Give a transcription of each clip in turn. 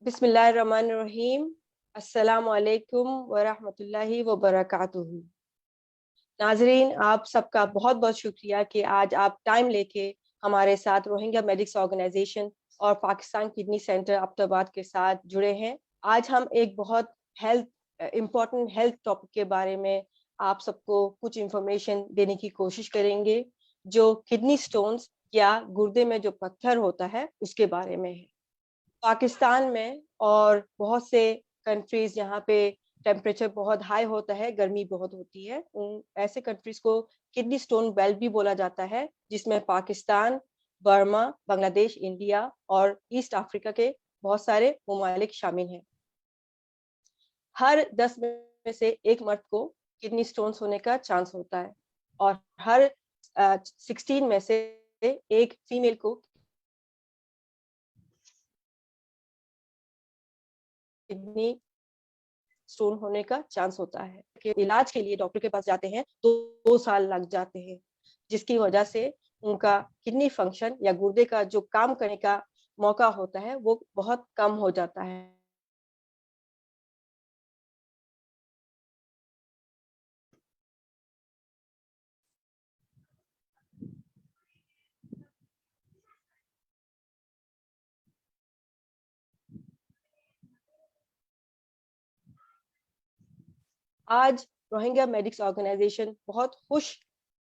बिस्मिल्लाहिर्रहमानिर्रहीम। अस्सलाम वालेकुम वरहमतुल्लाहि वबरकातुहू। नाजरीन, आप सबका बहुत बहुत शुक्रिया कि आज आप टाइम लेके हमारे साथ रोहिंग्या मेडिक्स ऑर्गेनाइजेशन और पाकिस्तान किडनी सेंटर अब्ताबाद के साथ जुड़े हैं। आज हम एक बहुत इम्पोर्टेंट हेल्थ टॉपिक के बारे में आप सबको कुछ इंफॉर्मेशन देने की कोशिश करेंगे, जो किडनी स्टोन्स या गुर्दे में जो पत्थर होता है उसके बारे में है। पाकिस्तान में और बहुत से कंट्रीज जहाँ पे टेम्परेचर बहुत हाई होता है, गर्मी बहुत होती है, उन ऐसे कंट्रीज को किडनी स्टोन बेल्ट भी बोला जाता है, जिसमें पाकिस्तान, बर्मा, बांग्लादेश, इंडिया और ईस्ट अफ्रीका के बहुत सारे ममालिक शामिल हैं। हर 10 में से एक मर्द को किडनी स्टोन्स होने का चांस होता है और हर 16 में से एक फीमेल को किडनी स्टोन होने का चांस होता है। कि इलाज के लिए डॉक्टर के पास जाते हैं तो 2 साल लग जाते हैं, जिसकी वजह से उनका किडनी फंक्शन या गुर्दे का जो काम करने का मौका होता है वो बहुत कम हो जाता है। आज रोहिंग्या मेडिक्स ऑर्गेनाइजेशन बहुत खुश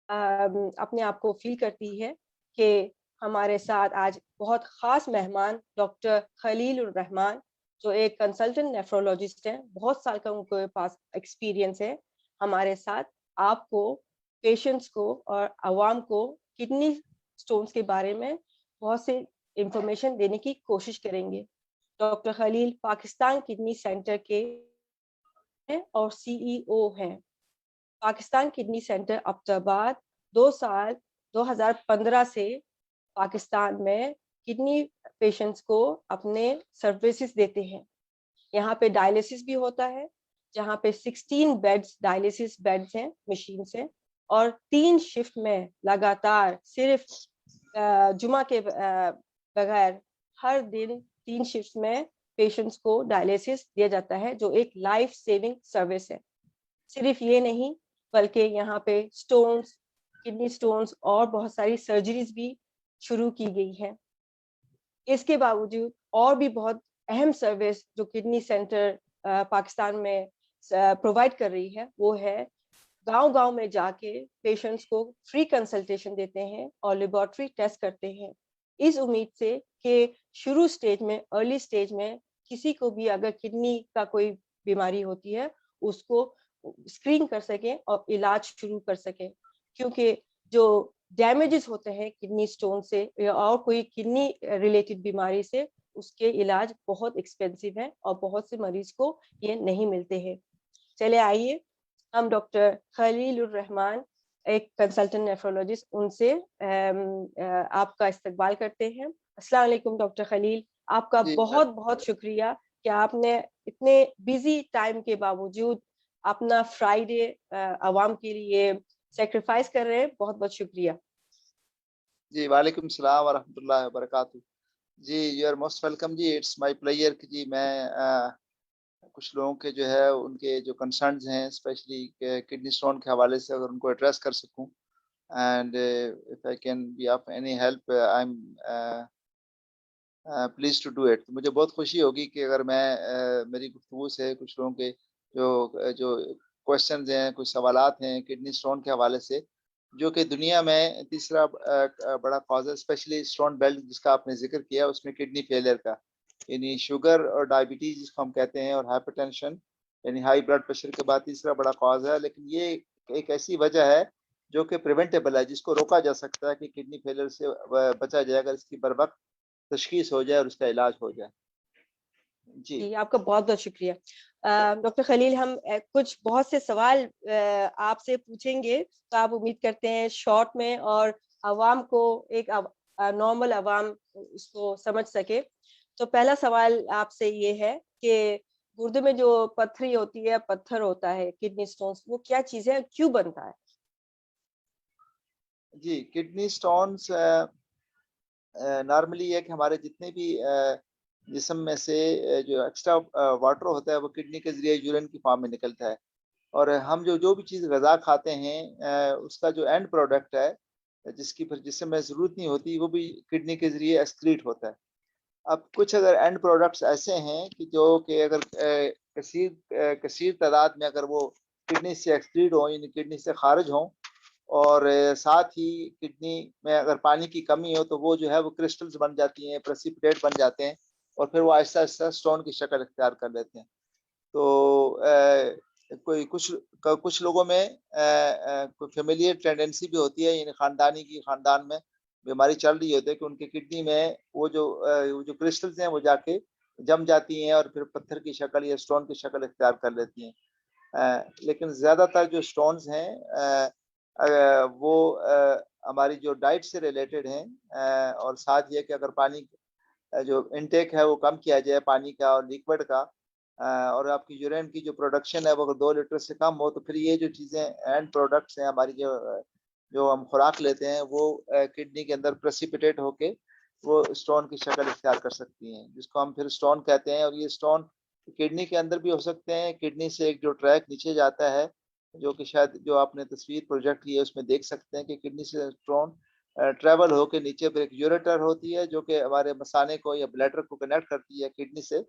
अपने आप को फील करती है कि हमारे साथ आज बहुत खास मेहमान डॉक्टर खलील उर रहमान, जो एक कंसल्टेंट नेफ्रोलॉजिस्ट हैं, बहुत साल का उनके पास एक्सपीरियंस है, हमारे साथ आपको, पेशेंट्स को और आवाम को किडनी स्टोन्स के बारे में बहुत से इंफॉर्मेशन देने की कोशिश करेंगे। Doctor Khalil Pakistan kidney centre के और सीईओ हैं। पाकिस्तान किडनी सेंटर अब्ताबाद 2 साल 2015 से पाकिस्तान में किडनी पेशेंट्स को अपने सर्विसेज देते हैं। यहाँ पे डायलिसिस भी होता है, जहाँ पे 16 बेड्स डायलिसिस बेड्स हैं, मशीन से, और 3 शिफ्ट में लगातार सिर्फ जुमा के बगैर हर दिन 3 शिफ्ट में पेशेंट्स को डायलिसिस दिया जाता है, जो एक लाइफ सेविंग सर्विस है। सिर्फ ये नहीं, बल्कि यहाँ पे स्टोन्स, किडनी स्टोन्स और बहुत सारी सर्जरीज भी शुरू की गई हैं। इसके बावजूद और भी बहुत अहम सर्विस जो किडनी सेंटर पाकिस्तान में प्रोवाइड कर रही है, वो है गांव-गांव में जाके पेशेंट्स को फ्री कंसल्टेशन देते हैं और लेबोरेटरी टेस्ट करते हैं, इस उम्मीद से कि शुरू स्टेज में, अर्ली स्टेज में किसी को भी अगर किडनी का कोई बीमारी होती है, उसको स्क्रीन कर सकें और इलाज शुरू कर सकें। क्योंकि जो डैमेजेस होते हैं किडनी स्टोन से या और कोई किडनी रिलेटेड बीमारी से, उसके इलाज बहुत एक्सपेंसिव है और बहुत से मरीज को ये नहीं मिलते हैं। चले आइए हम डॉक्टर खलील उर रहमान, एक कंसल्टेंट नेफ्रोलॉजिस्ट, उनसे आपका इस्तकबाल करते हैं। अस्सलाम वालेकुम डॉक्टर खलील, आपका जी बहुत बहुत शुक्रिया कि आपने इतने बिजी टाइम के बावजूद अपना फ्राइडे आवाम के लिए सेक्रीफाइस कर रहे हैं। बहुत बहुत शुक्रिया। जी वालेकुम सलाम व रहमतुल्लाहि व बरकातहू। जी यू आर मोस्ट वेलकम जी, इट्स माय प्लेजर कि जी मैं कुछ लोगों के जो है उनके जो कंसर्न्स हैं स्पेशली किडनी स्टोन के हवाले से अगर उनको एड्रेस कर सकूं, and if I can be of any help I am please to do it. मुझे बहुत खुशी होगी कि अगर मैं मेरी गुफ्तगू से कुछ लोगों के जो क्वेश्चंस हैं, कुछ सवालात हैं किडनी स्टोन के हवाले से, जो कि दुनिया में तीसरा बड़ा कॉज है, स्पेशली स्टोन बेल्ट जिसका आपने जिक्र किया, उसमें किडनी फेलियर का, यानी शुगर और डायबिटीज जिसको हम कहते हैं, और हाइपरटेंशन यानी हाई ब्लड प्रेशर के बाद तीसरा बड़ा कॉज है। लेकिन ये एक ऐसी वजह है जो कि प्रिवेंटेबल है, जिसको रोका जा सकता है कि किडनी फेलियर से बचा जाए अगर इसकी बर वक्त तशखीस हो जाए और उसका इलाज हो जाए। जी जी, आपका बहुत बहुत शुक्रिया। डॉक्टर खलील, हम कुछ बहुत से सवाल आपसे पूछेंगे, तो आप उम्मीद करते हैं शॉर्ट में और आवाम को एक नॉर्मल आवाम उसको समझ सके। तो पहला सवाल आपसे ये है कि गुर्दे में जो पथरी होती है, पत्थर होता है, किडनी स्टोन्स, वो क्या चीज़ है, क्यों बनता है? जी, किडनी स्टोन्स नॉर्मली है कि हमारे जितने भी जिस्म में से जो एक्स्ट्रा वाटर होता है वो किडनी के ज़रिए यूरिन की फॉर्म में निकलता है। और हम जो भी चीज़ ग़िज़ा खाते हैं उसका जो एंड प्रोडक्ट है, जिसकी फिर जिस्म में ज़रूरत नहीं होती, वो भी किडनी के ज़रिए एक्सक्रीट होता है। अब कुछ अगर एंड प्रोडक्ट्स ऐसे हैं कि जो कि अगर कसीर तादाद में अगर वो किडनी से एक्सक्रीट हों, यानी किडनी से खारिज हों, और साथ ही किडनी में अगर पानी की कमी हो तो वो जो है वो क्रिस्टल्स बन जाती हैं, प्रेसिपिटेट बन जाते हैं, और फिर वो आहिस्ता-आहिस्ता स्टोन की शक्ल इख्तियार कर लेते हैं। तो कोई कुछ लोगों में कोई फ़ैमिलियल टेंडेंसी भी होती है, यानी ख़ानदान में बीमारी चल रही होती है कि उनकी किडनी में वो जो क्रिस्टल्स हैं वो जाके जम जाती हैं और फिर पत्थर की शक्ल या स्टोन की शक्ल इख्तियार कर लेती हैं। लेकिन ज़्यादातर जो स्टोन्स हैं वो हमारी जो डाइट से रिलेटेड हैं, और साथ ये कि अगर पानी जो इनटेक है वो कम किया जाए पानी का और लिक्विड का, और आपकी यूरिन की जो प्रोडक्शन है वो अगर 2 लीटर से कम हो, तो फिर ये जो चीज़ें एंड प्रोडक्ट्स हैं हमारी, जो हम खुराक लेते हैं वो किडनी के अंदर प्रेसिपिटेट होके वो स्टोन की शक्ल इख्तियार कर सकती हैं, जिसको हम फिर स्टोन कहते हैं। और ये स्टोन किडनी के अंदर भी हो सकते हैं। किडनी से एक जो ट्रैक नीचे जाता है, जो कि शायद जो आपने तस्वीर प्रोजेक्ट की है उसमें देख सकते हैं कि किडनी से स्टोन ट्रैवल होके नीचे फिर एक यूरेटर होती है जो कि हमारे मसाने को या ब्लैडर को कनेक्ट करती है किडनी से।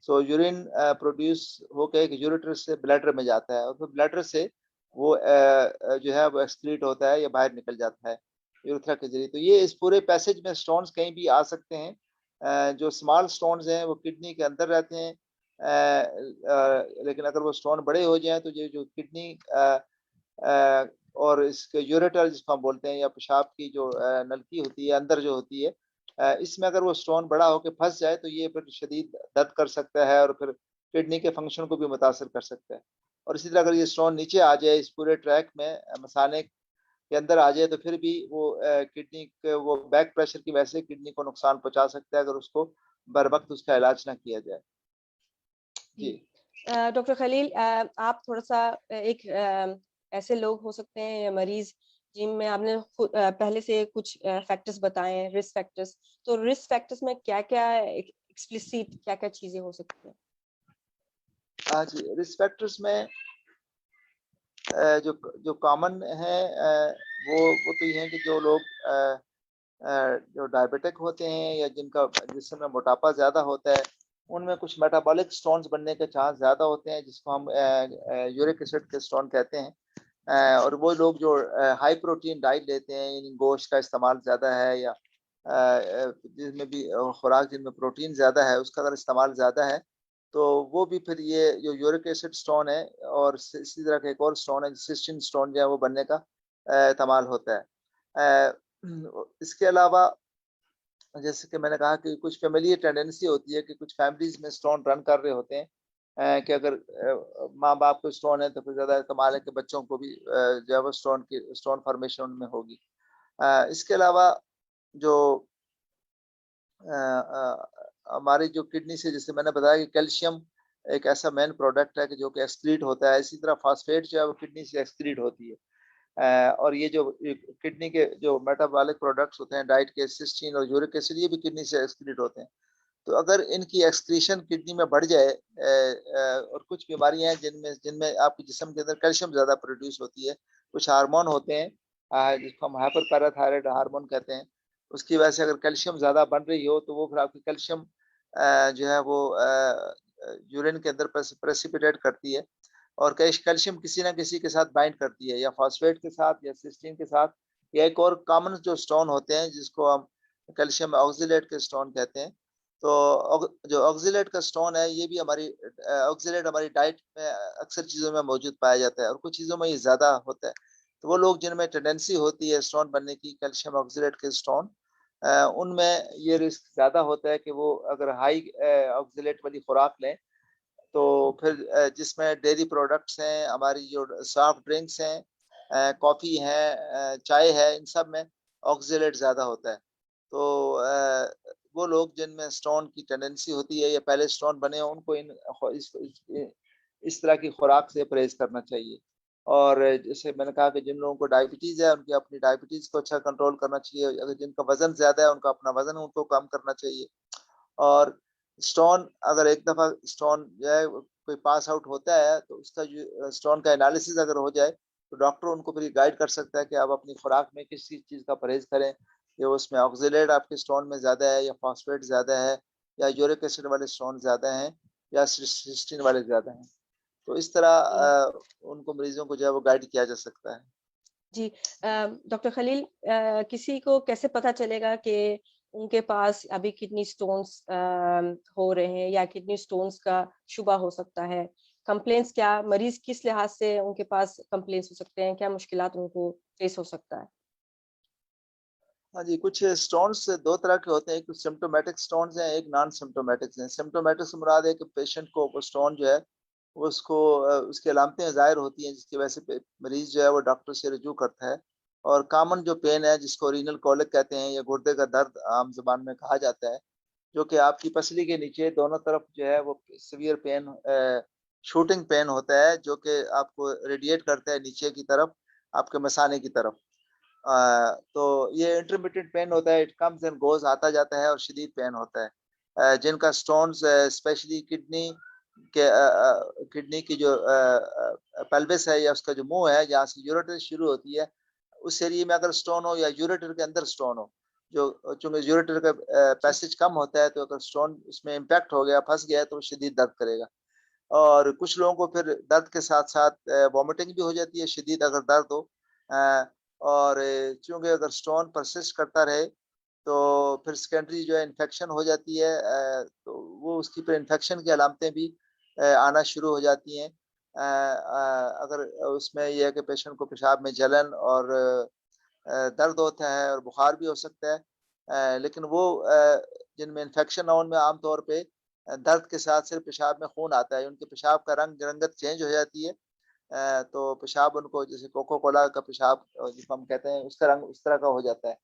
सो यूरिन प्रोड्यूस होके एक यूरेटर से ब्लैडर में जाता है, और फिर ब्लैडर से वो जो है वो एक्सक्रीट होता है या बाहर निकल जाता है यूरेथ्रा के जरिए। तो ये इस पूरे पैसेज में स्टोन्स कहीं भी आ सकते हैं। जो स्मॉल स्टोन्स हैं वो किडनी के अंदर रहते हैं, लेकिन अगर वो स्टोन बड़े हो जाएं तो ये जो किडनी और इसके यूरेटर जिसको हम बोलते हैं, या पेशाब की जो नलकी होती है अंदर जो होती है, इसमें अगर वो स्टोन बड़ा होकर फंस जाए तो ये फिर शदीद दर्द कर सकता है और फिर किडनी के फंक्शन को भी मुतासर कर सकता है। और इसी तरह अगर ये स्टोन नीचे आ जाए इस पूरे ट्रैक में, मसाने के अंदर आ जाए, तो फिर भी वो किडनी के वो बैक प्रेशर की वजह से किडनी को नुकसान पहुंचा सकता है अगर उसको बर वक्त उसका इलाज ना किया जाए। जी। जी। डॉक्टर खलील, आप थोड़ा-सा एक ऐसे लोग हो सकते हैं या मरीज़ जिनमें आपने पहले से कुछ फैक्टर्स बताए हैं, रिस्क फैक्टर्स। तो रिस्क फैक्टर्स में क्या-क्या एक्सप्लिसिट क्या-क्या चीज़ें हो सकती हैं? हाँ जी, रिस्क फैक्टर्स में जो जो कॉमन है, वो तो ये है कि जो लोग जो डायबिटिक होते हैं या जिनका जिसमें मोटापा ज़्यादा होता है, उनमें कुछ मेटाबॉलिक स्टोन्स बनने के चांस ज़्यादा होते हैं, जिसको हम यूरिक एसिड के स्टोन कहते हैं। और वो लोग जो हाई प्रोटीन डाइट लेते हैं, यानी गोश्त का इस्तेमाल ज़्यादा है, या जिसमें भी खुराक जिनमें प्रोटीन ज़्यादा है उसका अगर इस्तेमाल ज़्यादा है, तो वो भी फिर ये जो यूरिक एसिड स्टोन है, और इसी तरह का एक और स्टोन है सिस्टीन स्टोन जो है वो बनने का एहतमाल होता है। इसके अलावा जैसे कि मैंने कहा कि कुछ फ़ैमिलियल टेंडेंसी होती है कि कुछ फैमिलीज़ में स्टोन रन कर रहे होते हैं, कि अगर माँ-बाप को स्टोन है तो फिर ज़्यादा इस्तेमाल है कि बच्चों को भी जो है वो स्टोन फॉर्मेशन उनमें होगी। इसके अलावा जो हमारी जो किडनी से, जैसे मैंने बताया कि कैल्शियम एक ऐसा मेन प्रोडक्ट है कि जो कि एक्सक्रीट होता है, इसी तरह फॉस्फेट जो है वो किडनी से एक्सक्रीट होती है। और ये जो किडनी के जो मेटाबॉलिक प्रोडक्ट्स होते हैं डाइट के, सिस्टीन और यूरिक एसिड, ये भी किडनी से एक्सक्रीट होते हैं। तो अगर इनकी एक्सक्रीशन किडनी में बढ़ जाए, और कुछ बीमारियां हैं जिनमें जिनमें आपके जिस्म के अंदर कैल्शियम ज़्यादा प्रोड्यूस होती है, कुछ हार्मोन होते हैं जिसको हम हाइपर पैराथायराइड हार्मोन कहते हैं, उसकी वजह से अगर कैल्शियम ज़्यादा बन रही हो तो वो फिर आपकी कैल्शियम जो है वो यूरिन के अंदर प्रेसिपिटेट करती है, और कैल्शियम किसी ना किसी के साथ बाइंड करती है, या फॉस्फेट के साथ या सिस्टीन के साथ, या एक और कॉमन जो स्टोन होते हैं जिसको हम कैल्शियम ऑक्जेलेट के स्टोन कहते हैं। तो जो ऑक्जेलेट का स्टोन है ये भी हमारी ऑक्जेलेट हमारी डाइट में अक्सर चीज़ों में मौजूद पाया जाता है, और कुछ चीज़ों में ये ज़्यादा होता है। तो वो लोग जिनमें टेंडेंसी होती है स्टोन बनने की, कैल्शियम ऑक्जेलेट के स्टोन, उनमें ये रिस्क ज़्यादा होता है कि वो अगर हाई ऑक्जेलेट वाली खुराक लें, तो फिर जिसमें डेयरी प्रोडक्ट्स हैं, हमारी जो सॉफ्ट ड्रिंक्स हैं, कॉफ़ी है, चाय है, इन सब में ऑक्जेलेट ज़्यादा होता है। तो वो लोग जिनमें स्टोन की टेंडेंसी होती है या पहले स्टोन बने हों, उनको इस तरह की खुराक से परहेज़ करना चाहिए। और जैसे मैंने कहा कि जिन लोगों को डायबिटीज़ है, उनकी अपनी डायबिटीज़ को अच्छा कंट्रोल करना चाहिए। अगर जिनका वज़न ज़्यादा है, उनका अपना वज़न उनको कम करना चाहिए। और स्टोन अगर एक दफा स्टोन जो है कोई पास आउट होता है तो उसका जो स्टोन का एनालिसिस अगर हो जाए तो डॉक्टर उनको फिर गाइड कर सकता है कि आप अपनी खुराक में किस चीज का परहेज करें, कि उसमें ऑक्जेलेट आपके स्टोन में ज्यादा है या फॉस्फेट ज्यादा है या यूरिक एसिड वाले स्टोन ज्यादा हैं या सिस्टीन वाले ज्यादा हैं। तो इस तरह जी उनको मरीजों को जो है वो गाइड किया जा सकता है। जी डॉक्टर खलील, किसी को कैसे पता चलेगा कि उनके पास अभी किडनी स्टोन्स हो रहे हैं या किडनी स्टोन्स का शुबा हो सकता है? कंप्लेंट्स क्या, मरीज किस लिहाज से उनके पास कंप्लेंट्स हो सकते हैं, क्या मुश्किलात उनको फेस हो सकता है? हाँ जी, कुछ स्टोन्स दो तरह के होते हैं, कुछ सिम्टोमेटिक स्टोन्स हैं, एक नॉन सिम्टोमेटिक हैं। सिम्टोमेटिक से मुराद है कि पेशेंट को वो स्टोन जो है उसको उसकी अलामतें ज़ाहिर होती हैं जिसकी वजह से मरीज जो है वो डॉक्टर से रुजू करता है। और कॉमन जो पेन है जिसको रीनल कोलिक कहते हैं या गुर्दे का दर्द आम ज़बान में कहा जाता है, जो कि आपकी पसली के नीचे दोनों तरफ जो है वो सीवियर पेन, शूटिंग पेन होता है जो कि आपको रेडिएट करता है नीचे की तरफ, आपके मसाने की तरफ। तो ये इंटरमिटेंट पेन होता है, इट कम्स एंड गोज, आता जाता है और शदीद पेन होता है। जिनका स्टोन्स स्पेशली किडनी की जो पेल्विस है या उसका जो मुंह है जहाँ से यूरेटर शुरू होती है, उस एरिया में अगर स्टोन हो या यूरेटर के अंदर स्टोन हो, जो चूंकि यूरेटर का जी पैसेज कम होता है, तो अगर स्टोन उसमें इम्पैक्ट हो गया, फंस गया, तो शदीद दर्द करेगा। और कुछ लोगों को फिर दर्द के साथ साथ वॉमिटिंग भी हो जाती है शदीद अगर दर्द हो। अ, और चूंकि अगर स्टोन परसिस्ट करता रहे तो फिर सेकेंडरी जो है इन्फेक्शन हो जाती है, तो वो उसकी फिर इन्फेक्शन की अलामतें भी आना शुरू हो जाती हैं। अगर उसमें यह है कि पेशेंट को पेशाब में जलन और दर्द होता है और बुखार भी हो सकता है। लेकिन वो जिनमें इन्फेक्शन ना हो उनमें आमतौर पे दर्द के साथ सिर्फ पेशाब में खून आता है, उनके पेशाब का रंगत चेंज हो जाती है। तो पेशाब उनको जैसे कोको कोला का पेशाब जिसको हम कहते हैं उसका रंग उस तरह का हो जाता है।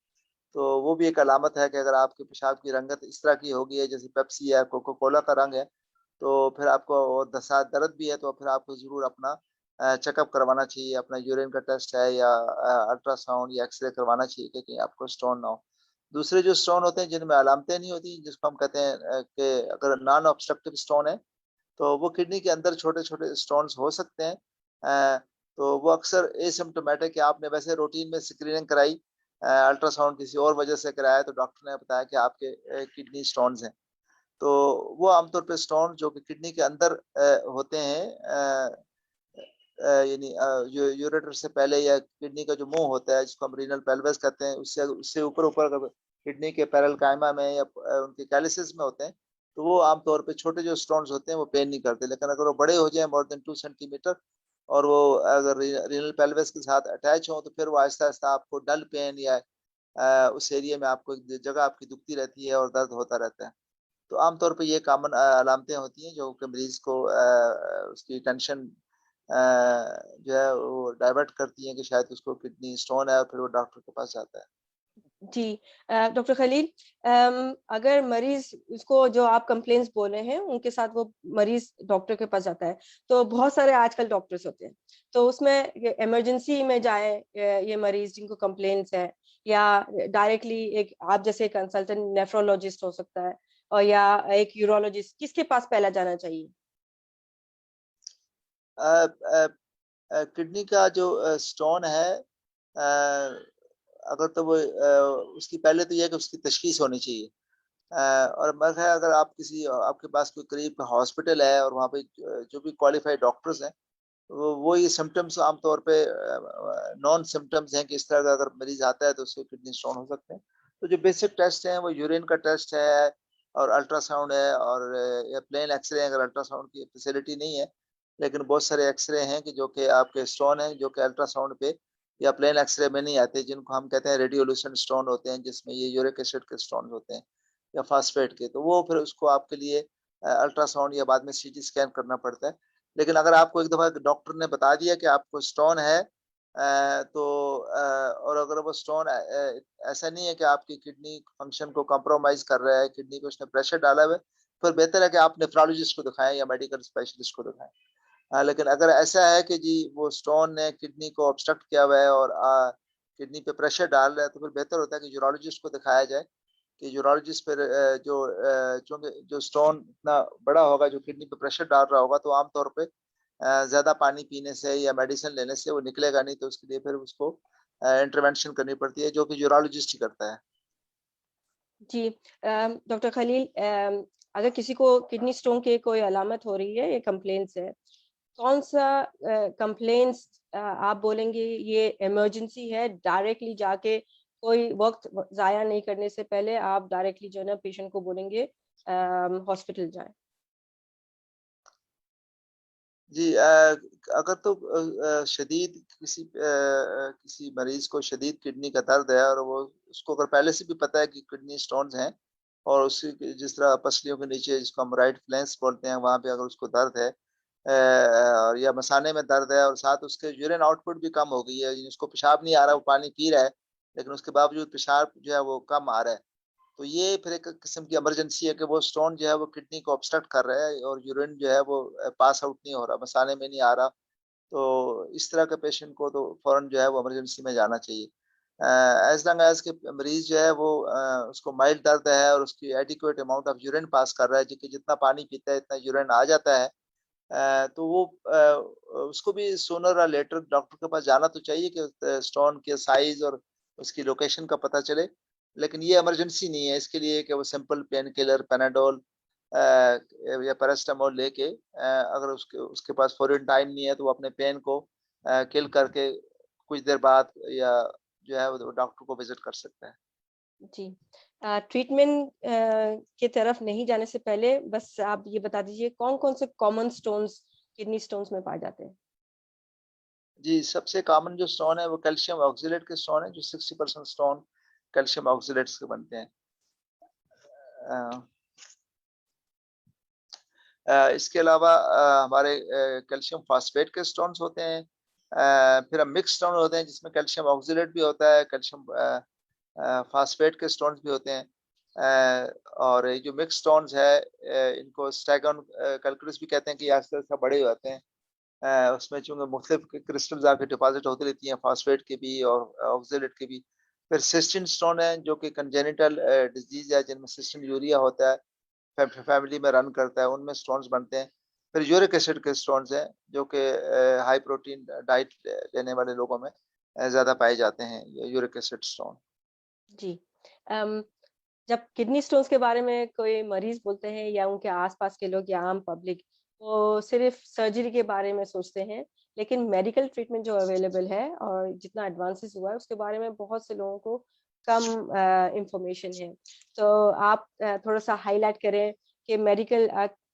तो वो भी एक अलामत है कि अगर आपके पेशाब की रंगत इस तरह की हो गई है जैसे पेप्सी या कोको कोला का रंग है, तो फिर आपको और साथ दर्द भी है, तो फिर आपको ज़रूर अपना चेकअप करवाना चाहिए, अपना यूरिन का टेस्ट है या अल्ट्रासाउंड या एक्सरे करवाना चाहिए कि कहीं आपको स्टोन ना हो। दूसरे जो स्टोन होते हैं जिनमें अलामतें नहीं होती, जिसको हम कहते हैं कि अगर नॉन ऑब्स्ट्रक्टिव स्टोन है, तो वो किडनी के अंदर छोटे-छोटे स्टोन्स हो सकते हैं। तो वो अक्सर एसिम्प्टोमेटिक है, आपने वैसे रूटीन में स्क्रीनिंग कराई, अल्ट्रासाउंड किसी और वजह से कराया तो डॉक्टर ने बताया कि आपके किडनी स्टोन्स हैं। तो वो आमतौर पे स्टोन जो कि किडनी के अंदर होते हैं, यानी जो यूरेटर से पहले या किडनी का जो मुंह होता है जिसको हम रीनल पेल्विस कहते हैं, उससे उससे ऊपर ऊपर अगर किडनी के पैरेन्काइमा में या उनके कैलिसिस में होते हैं, तो वो आमतौर पे छोटे जो स्टोन्स होते हैं वो पेन नहीं करते। लेकिन अगर वो बड़े हो जाए मोर देन 2 सेंटीमीटर और वो अगर रीनल पेल्विस के साथ अटैच हो, तो फिर वो आहिस्ता आहिस्ता आपको डल पेन या उस एरिया में आपको एक जगह आपकी दुखती रहती है और दर्द होता रहता है। तो आमतौर पे ये कॉमन अलामतें होती हैं जो कि मरीज़ को उसकी टेंशन जो है वो डाइवर्ट करती हैं कि शायद उसको किडनी स्टोन है और फिर वो डॉक्टर के पास जाता है। जी डॉक्टर खलील, अगर मरीज उसको जो आप कंप्लेंट्स बोल रहे हैं उनके साथ वो मरीज डॉक्टर के पास जाता है, तो बहुत सारे आजकल डॉक्टर्स होते हैं, तो उसमें इमरजेंसी में जाए ये मरीज जिनको कंप्लेंट्स है, या डायरेक्टली एक आप जैसे कंसल्टेंट नेफ्रोलॉजिस्ट हो सकता है, और या एक यूरोलॉजिस्ट, किसके पास पहला जाना चाहिए? अ अ किडनी का जो स्टोन है, अगर तो वो उसकी पहले तो ये है कि उसकी तशख़ीस होनी चाहिए। और मेरा ख़्याल है अगर आप किसी आपके पास कोई करीब का हॉस्पिटल है और वहाँ पे जो भी क्वालिफ़ाइड डॉक्टर्स हैं, वो ये सिम्पटम्स आमतौर पे नॉन सिम्पटम्स हैं कि इस तरह का अगर मरीज़ आता है तो उसको किडनी स्टोन हो सकते हैं। तो जो बेसिक टेस्ट हैं वो यूरिन का टेस्ट है और अल्ट्रासाउंड है और या प्लेन एक्स-रे अगर अल्ट्रासाउंड की फैसिलिटी नहीं है, लेकिन बहुत सारे एक्स-रे हैं कि जो कि आपके स्टोन हैं जो कि अल्ट्रासाउंड पे या प्लेन एक्स-रे में नहीं आते, जिनको हम कहते हैं रेडियोल्यूशन स्टोन होते हैं, जिसमें ये यूरिक एसिड के स्टोन होते हैं या फास्फेट के। तो वो फिर उसको आपके लिए अल्ट्रासाउंड या बाद में सीटी स्कैन करना पड़ता है। लेकिन अगर आपको एक दफ़ा डॉक्टर ने बता दिया कि आपको स्टोन है, तो और अगर वो स्टोन ऐसा नहीं है कि आपकी किडनी फंक्शन को कॉम्प्रोमाइज़ कर रहा है, किडनी पे उसने प्रेशर डाला हुआ है, फिर बेहतर है कि आप नेफ्रोलॉजिस्ट को दिखाएँ या मेडिकल स्पेशलिस्ट को दिखाएँ। लेकिन अगर ऐसा है कि जी वो स्टोन ने किडनी को ऑब्स्ट्रक्ट किया हुआ है और किडनी पे प्रेशर डाल रहा है, तो फिर बेहतर होता है कि यूरोलॉजिस्ट को दिखाया जाए। कि यूरोलॉजिस्ट पर चूंकि जो स्टोन इतना बड़ा होगा, जो किडनी पे प्रेशर डाल रहा होगा, तो आमतौर पे ज्यादा पानी पीने से या मेडिसिन लेने से वो निकलेगा नहीं, तो उसके लिए फिर उसको इंटरवेंशन करनी पड़ती है, जो कि यूरोलॉजिस्ट ही करता है। जी, डॉक्टर खलील, अगर किसी को किडनी स्टोन की कोई अलामत हो रही है या कंप्लेंट्स है, कौन-सा कंप्लेंट्स आप बोलेंगे ये इमरजेंसी है, डायरेक्टली जाके कोई वक़्त ज़ाया नहीं करने से पहले आप डायरेक्टली जो है ना पेशेंट को बोलेंगे हॉस्पिटल जाएँ? जी, अगर तो शदीद किसी मरीज को शदीद किडनी का दर्द है, और वो उसको अगर पहले से भी पता है कि किडनी स्टोन्स हैं, और उसी जिस तरह पसलियों के नीचे, जिसको हम राइट फ्लैंक्स बोलते हैं, वहाँ पे अगर उसको दर्द है, और या मसाने में दर्द है, और साथ उसके यूरिन आउटपुट भी कम हो गई है, उसको पेशाब नहीं आ रहा, वो पानी पी रहा है, लेकिन उसके बावजूद पेशाब जो है वो कम आ रहा है, तो ये फिर एक किस्म की इमरजेंसी है कि वो स्टोन जो है वो किडनी को ऑब्स्ट्रक्ट कर रहा है, और यूरिन जो है वो पास आउट नहीं हो रहा, मसाने में नहीं आ रहा। तो इस तरह के पेशेंट को तो फौरन जो है वो इमरजेंसी में जाना चाहिए। एज लॉन्ग एज के मरीज जो है वो उसको माइल्ड दर्द है, और उसकी adequate amount of urine pass कर रहा है, जो कि जितना पानी पीता है इतना यूरिन आ जाता है, तो वो उसको भी सूनर और लेटर डॉक्टर के पास जाना तो चाहिए कि स्टोन के साइज और उसकी लोकेशन का पता चले। लेकिन ये इमरजेंसी नहीं है, इसके लिए कि वो सिंपल पेन किलर पेनाडोल या पैरास्टामोल लेके, अगर उसके उसके पास फौरन टाइम नहीं है, तो वो अपने पेन को किल करके कुछ देर बाद या जो है वो डॉक्टर को विजिट कर सकता है। जी। ट्रीटमेंट की तरफ नहीं जाने से पहले बस आप ये बता दीजिए कौन-कौन से कॉमन स्टोन्स किडनी स्टोन्स में पाए जाते हैं? जी, सबसे कॉमन जो स्टोन है वो कैल्शियम ऑक्सलेट के स्टोन है, जो 60% स्टोन कैल्शियम ऑक्सलेट्स के बनते हैं। अ, इसके अलावा हमारे कैल्शियम फास्फेट के स्टोन्स होते हैं। फिर हम मिक्स स्टोन होते हैं, जिसमें कैल्शियम ऑक्सलेट भी होता है, कैल्शियम फास्फेट के स्टोन्स भी होते हैं। और ये जो मिक्स स्टोन्स है, इनको स्टैगन कैलकुलस भी कहते हैं, कि आहिस्ता-आहिस्ता बड़े हो जाते हैं। उसमें चूँकि मुख्तलिफ क्रिस्टल्स आके डिपॉज़िट होती रहती हैं, फास्फेट के भी और ऑक्सलेट के भी। फिर सिस्टीन स्टोन है, जो कि कंजेनिटल डिज़ीज़ है, जिनमें सिस्टीन यूरिया होता है, फैमिली में रन करता है, उनमें स्टोन्स बनते हैं। फिर यूरिक एसिड के स्टोन्स हैं, जो कि हाई प्रोटीन डाइट लेने वाले लोगों में ज़्यादा पाए जाते हैं, ये यूरिक एसिड स्टोन। जी। अम, जब किडनी स्टोन्स के बारे में कोई मरीज़ बोलते हैं या उनके आस-पास के लोग या आम पब्लिक, वो सिर्फ़ सर्जरी के बारे में सोचते हैं, लेकिन मेडिकल ट्रीटमेंट जो अवेलेबल है और जितना एडवांसेस हुआ है, उसके बारे में बहुत से लोगों को कम इन्फॉर्मेशन है। तो आप थोड़ा-सा हाइलाइट करें कि मेडिकल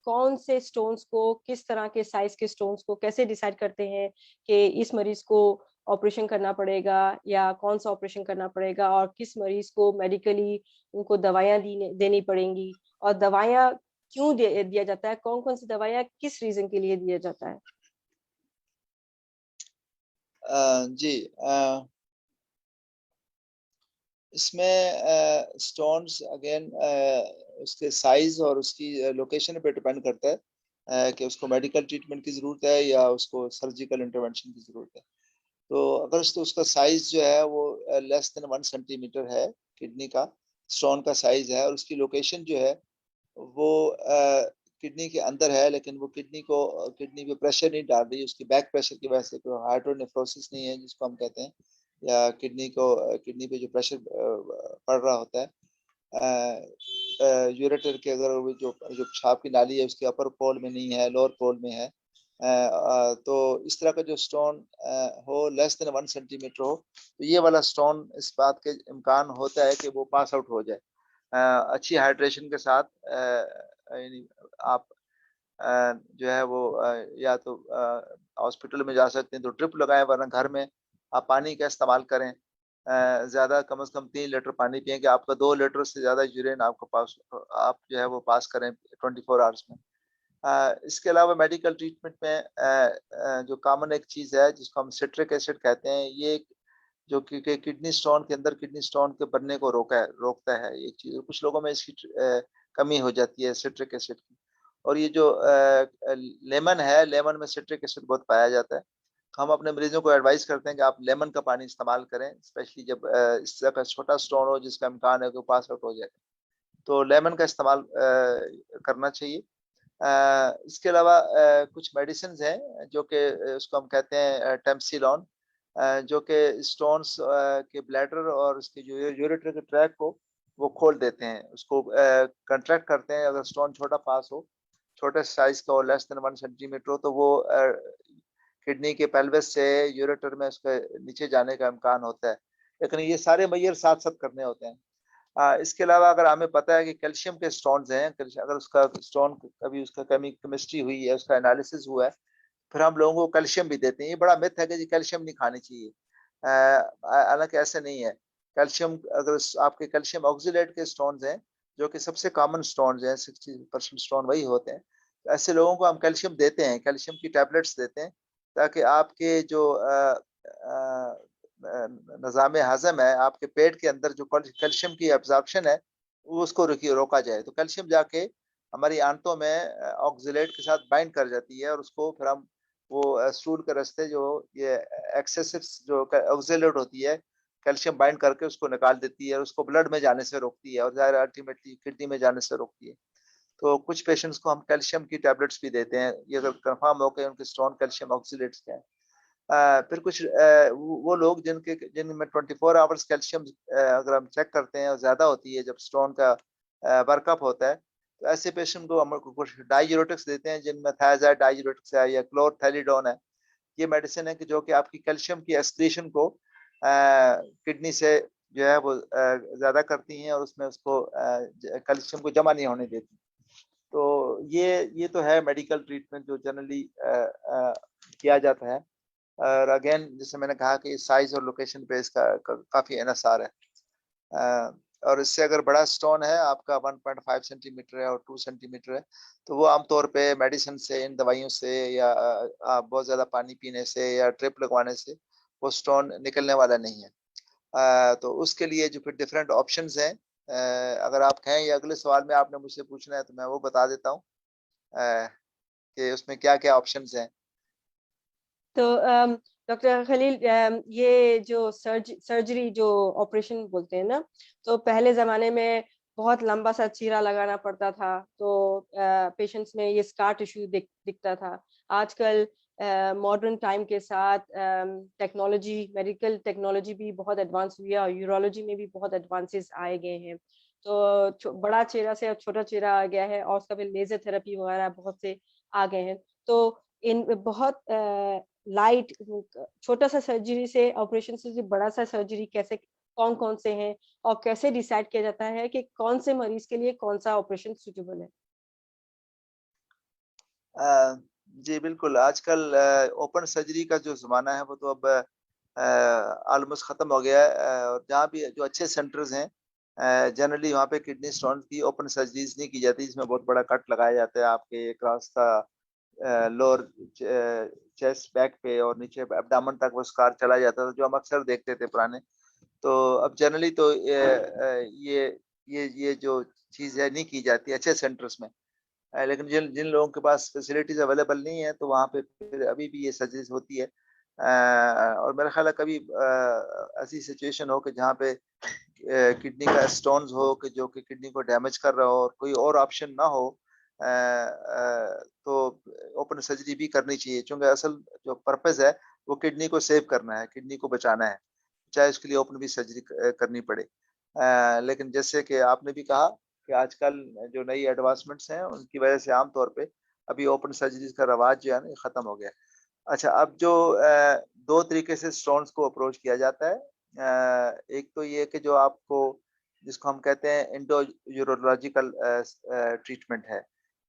कौन से स्टोन्स को, किस तरह के साइज़ के स्टोन्स को कैसे डिसाइड करते हैं कि इस मरीज़ को ऑपरेशन करना पड़ेगा या कौन-सा ऑपरेशन करना पड़ेगा और किस मरीज़ को मेडिकली उनको दवाइयाँ देनी पड़ेंगी और दवाइयाँ क्यों दिया जाता है? कौन-कौन सी दवाइयाँ किस रीज़न के लिए दिया जाता है? जी, इसमें स्टोन्स अगेन उसके साइज़ और उसकी लोकेशन पे डिपेंड करता है, कि उसको मेडिकल ट्रीटमेंट की ज़रूरत है या उसको सर्जिकल इंटरवेंशन की ज़रूरत है। तो अगर उसका साइज़ जो है वो लेस देन 1 सेंटीमीटर है, किडनी का स्टोन का साइज़ है, और उसकी लोकेशन जो है वो किडनी के अंदर है, लेकिन वो किडनी पे प्रेशर नहीं डाल रही, उसकी बैक प्रेशर की वजह से कोई हाइड्रोनेफ्रोसिस नहीं है, जिसको हम कहते हैं, या किडनी पे जो प्रेशर पड़ रहा होता है, यूरेटर के, अगर वो जो जो पेशाब की नाली है उसके अपर पोल में नहीं है, लोअर पोल में है, तो इस तरह का जो स्टोन हो लेस देन 1 सेंटीमीटर हो, तो ये वाला स्टोन, इस बात के इम्कान होता है कि वो पास आउट हो जाए। अच्छी हाइड्रेशन के साथ, यानी आप जो है वो या तो हॉस्पिटल में जा सकते हैं तो ड्रिप लगाएँ, वरना घर में आप पानी का इस्तेमाल करें। ज़्यादा कम से कम 3 लीटर पानी पिएँ, कि आपका 2 लीटर से ज़्यादा यूरिन आपको पास आप जो है वो पास करें 24 आवर्स में। इसके अलावा मेडिकल ट्रीटमेंट में जो कॉमन एक चीज़ है, जिसको हम सिट्रिक एसिड कहते हैं, ये एक जो कि किडनी स्टोन के अंदर किडनी स्टोन के बनने को रोकता है, ये चीज़। कुछ लोगों में इसकी कमी हो जाती है सिट्रिक एसिड की। और ये जो लेमन है, लेमन में सिट्रिक एसिड बहुत पाया जाता है। हम अपने मरीजों को एडवाइस करते हैं कि आप लेमन का पानी इस्तेमाल करें, स्पेशली जब इस तरह का छोटा स्टोन हो जिसका इम्कान है कि वो पास आउट हो जाए। तो लेमन का इस्तेमाल करना चाहिए। इसके अलावा कुछ मेडिसिन हैं जो कि उसको हम कहते हैं टेम्सिलॉन, जो कि स्टोन्स के ब्लैडर और उसके जो यूरेटर के ट्रैक को वो खोल देते हैं, उसको कंट्रैक्ट करते हैं। अगर स्टोन छोटा पास हो, छोटे साइज का हो, लेस देन 1 सेंटीमीटर हो, तो वो किडनी के पेल्विस से यूरेटर में उसके नीचे जाने का इम्कान होता है। लेकिन ये सारे मैयर साथ साथ करने होते हैं। इसके अलावा अगर हमें पता है कि कैल्शियम के स्टोन्स हैं, अगर उसका स्टोन कभी उसका केमिस्ट्री हुई है, उसका एनालिसिस हुआ है, फिर हम लोगों को कैल्शियम भी देते हैं। ये बड़ा मिथ है कि जी कैल्शियम नहीं खानी चाहिए, हालांकि ऐसे नहीं है। कैल्शियम, अगर आपके कैल्शियम ऑक्सीलेट के स्टोन्स हैं, जो कि सबसे कॉमन स्टोन्स हैं, 60% स्टोन वही होते हैं, तो ऐसे लोगों को हम कैल्शियम देते हैं, कैल्शियम की टैबलेट्स देते हैं, ताकि आपके जो निज़ाम हज़म है, आपके पेट के अंदर जो कैल्शियम की एब्जॉर्प्शन है, वो उसको रोका जाए। तो कैल्शियम जाके हमारी आंतों में ऑक्सीलेट के साथ बाइंड कर जाती है, और उसको फिर हम वो स्टूल के रास्ते जो ये एक्सेसिव जो ऑक्सीलेट होती है, कैल्शियम बाइंड करके उसको निकाल देती है, उसको ब्लड में जाने से रोकती है, और ज़ाहिर अल्टीमेटली किडनी में जाने से रोकती है। तो कुछ पेशेंट्स को हम कैल्शियम की टैबलेट्स भी देते हैं, ये अगर कंफर्म हो कि उनके स्टोन कैल्शियम ऑक्सीलेट्स के हैं। फिर कुछ वो लोग जिनमें 24 आवर्स कैल्शियम अगर हम चेक करते हैं और ज़्यादा होती है जब स्टोन का वर्कअप होता है, तो ऐसे पेशेंट को हम कुछ डाइयूरेटिक्स देते हैं, जिनमें थायजाइड डाइयूरेटिक्स है या क्लोरथैलिडोन है। ये मेडिसिन है कि जो कि आपकी कैल्शियम की एक्सक्रीशन को किडनी से जो है वो ज़्यादा करती हैं, और उसमें उसको कैल्शियम को जमा नहीं होने देती। तो ये तो है मेडिकल ट्रीटमेंट जो जनरली किया जाता है। और अगेन, जैसे मैंने कहा कि साइज और लोकेशन पे इसका काफ़ी इन्हिसार है। और इससे अगर बड़ा स्टोन है आपका 1.5 सेंटीमीटर है और 2 सेंटीमीटर है, तो वो आमतौर पे मेडिसिन से, इन दवाइयों से, या आप बहुत ज़्यादा पानी पीने से या ड्रिप लगवाने से वो स्टोन निकलने वाला नहीं है। तो उसके लिए जो फिर डिफरेंट ऑप्शंस हैं, अगर आप कहें या अगले सवाल में आपने मुझसे पूछना है तो मैं वो बता देता हूँ कि उसमें क्या-क्या ऑप्शंस हैं। तो डॉक्टर खलील, ये जो सर्जरी जो ऑपरेशन बोलते हैं ना, तो पहले ज़माने में बहुत लंबा सा चीरा लगाना पड़ता था, तो पेशेंट्स में ये स्कार टिश्यू दिखता था। आजकल मॉडर्न टाइम के साथ टेक्नोलॉजी, मेडिकल टेक्नोलॉजी भी बहुत एडवांस हुई है, और यूरोलॉजी में भी बहुत एडवांसेस आए गए हैं। तो बड़ा चेहरा से अब छोटा चेहरा आ गया है, और उसका भी लेजर थेरेपी वगैरह बहुत से आ गए हैं। तो इन बहुत लाइट छोटा सा सर्जरी से, ऑपरेशन से बड़ा सा सर्जरी कैसे, कौन कौन से हैं, और कैसे डिसाइड किया जाता है कि कौन से मरीज के लिए कौन सा ऑपरेशन सूटेबल है? अ, जी बिल्कुल, आजकल ओपन सर्जरी का जो ज़माना है वो तो अब ऑलमोस्ट ख़त्म हो गया है। और जहाँ भी जो अच्छे सेंटर्स हैं, जनरली वहाँ पे किडनी स्टोन की ओपन सर्जरीज़ नहीं की जाती, जिसमें बहुत बड़ा कट लगाया जाता है आपके across the lower chest, back पे, और नीचे एब्डोमेन तक वो स्कार चला जाता था, जो हम अक्सर देखते थे पुराने। तो अब जनरली तो ये जो चीज़ है नहीं की जाती अच्छे सेंटर्स में। लेकिन जिन जिन लोगों के पास फैसिलिटीज अवेलेबल नहीं है, तो वहाँ पे फिर अभी भी ये सर्जरीज होती है। और मेरा ख्याल है कभी ऐसी सिचुएशन हो कि जहाँ पे किडनी का स्टोन्स हो कि जो कि किडनी को डैमेज कर रहा हो और कोई और ऑप्शन ना हो, तो ओपन सर्जरी भी करनी चाहिए, क्योंकि असल जो पर्पस है वो किडनी को सेव करना है, किडनी को बचाना है, चाहे उसके लिए ओपन भी सर्जरी करनी पड़े। लेकिन जैसे कि आपने भी कहा कि आजकल जो नई एडवांसमेंट्स हैं उनकी वजह से आम तौर पे अभी ओपन सर्जरीज का रवाज जो है ना, ये खत्म हो गया। अच्छा, अब जो दो तरीके से स्टोन्स को अप्रोच किया जाता है। एक तो ये कि जो आपको, जिसको हम कहते हैं इंडो यूरोलॉजिकल ट्रीटमेंट है,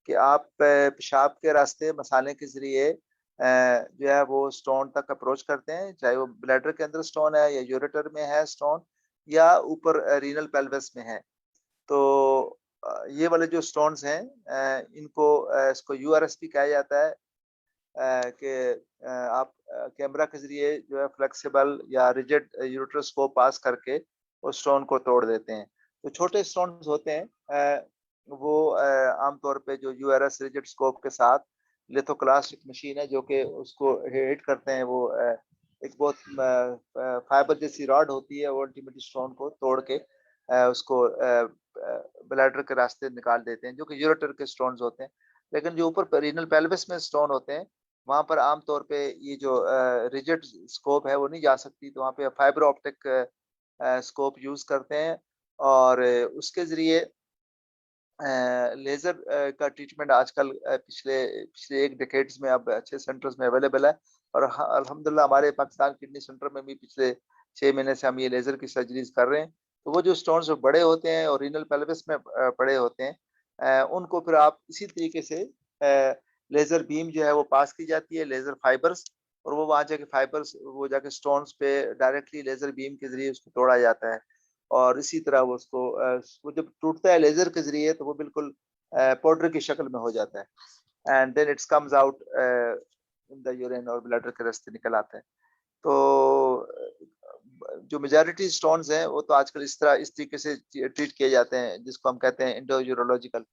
कि आप पेशाब के रास्ते मसाले के जरिए जो है वो स्टोन तक अप्रोच करते हैं, चाहे वो ब्लैडर के अंदर स्टोन है या यूरेटर में है स्टोन, या ऊपर रीनल पेल्विस में है। तो ये वाले जो स्टोन्स हैं, इनको इसको यूआरएस भी कहा जाता है, कि आप कैमरा के जरिए जो है फ्लेक्सिबल या रिजिड यूरेटर्स को पास करके उस स्टोन को तोड़ देते हैं। तो छोटे स्टोन्स होते हैं, वो आमतौर पे जो यूआरएस रिजिड स्कोप के साथ लिथोक्लास्ट मशीन है जो कि उसको हिट करते हैं, वो एक बहुत फाइबर जैसी रॉड होती है, वो अल्टीमेटली स्टोन को तोड़ के उसको ब्लैडर के रास्ते निकाल देते हैं, जो कि यूरेटर के स्टोन्स होते हैं। लेकिन जो ऊपर रीनल पेल्विस में स्टोन होते हैं, वहाँ पर आम तौर पे ये जो रिजिड स्कोप है वो नहीं जा सकती, तो वहाँ पे फाइबर ऑप्टिक स्कोप यूज़ करते हैं और उसके ज़रिए लेज़र का ट्रीटमेंट आजकल पिछले पिछले 1 डेकेड्स में अब अच्छे सेंटर्स में अवेलेबल है और अल्हम्दुलिल्लाह हमारे पाकिस्तान किडनी सेंटर में भी पिछले 6 महीने से हम ये लेज़र की सर्जरीज़ कर रहे हैं। तो वो जो स्टोन्स जो बड़े होते हैं और रीनल पेल्विस में पड़े होते हैं, उनको फिर आप इसी तरीके से लेज़र बीम जो है वो पास की जाती है, लेज़र फाइबर्स, और वो वहाँ जाके फाइबर्स वो जाके स्टोन्स पे डायरेक्टली लेज़र बीम के ज़रिए उसको तोड़ा जाता है। और इसी तरह वो उसको वो जब टूटता है लेज़र के ज़रिए तो वो बिल्कुल पाउडर की शक्ल में हो जाता है and then its comes out in the urine और ब्लैडर के रास्ते निकल आता है। तो जो मेजॉरिटी स्टोन्स हैं वो तो आजकल इस तरीके से ट्रीट किए जाते हैं, जिसको हम कहते हैं एंडोयूरोलॉजिकल।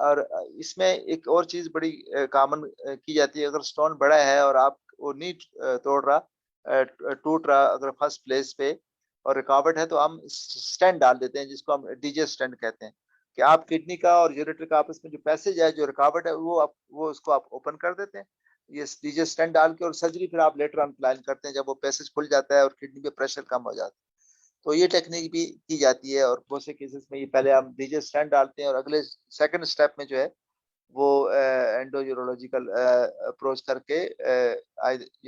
और इसमें एक और चीज़ बड़ी कॉमन की जाती है, अगर स्टोन बड़ा है और आप वो नहीं तोड़ रहा, टूट रहा अगर फर्स्ट प्लेस पे और रुकावट है, तो हम स्टेंट डाल देते हैं, जिसको हम डीजे स्टेंट कहते हैं, कि आप किडनी का और यूरेटर का आपस में जो पैसेज है, जो रुकावट है, वो उसको आप ओपन कर देते हैं। ये डीजे स्टेंट डाल के और सर्जरी फिर आप लेटर ऑन प्लान करते हैं, जब वो पैसेज खुल जाता है और किडनी पे प्रेशर कम हो जाता है। तो ये टेक्निक भी की जाती है और बहुत से केसेस में ये पहले हम डीजे स्टेंट डालते हैं और अगले सेकंड स्टेप में जो है वो एंडोयूरोलॉजिकल अप्रोच करके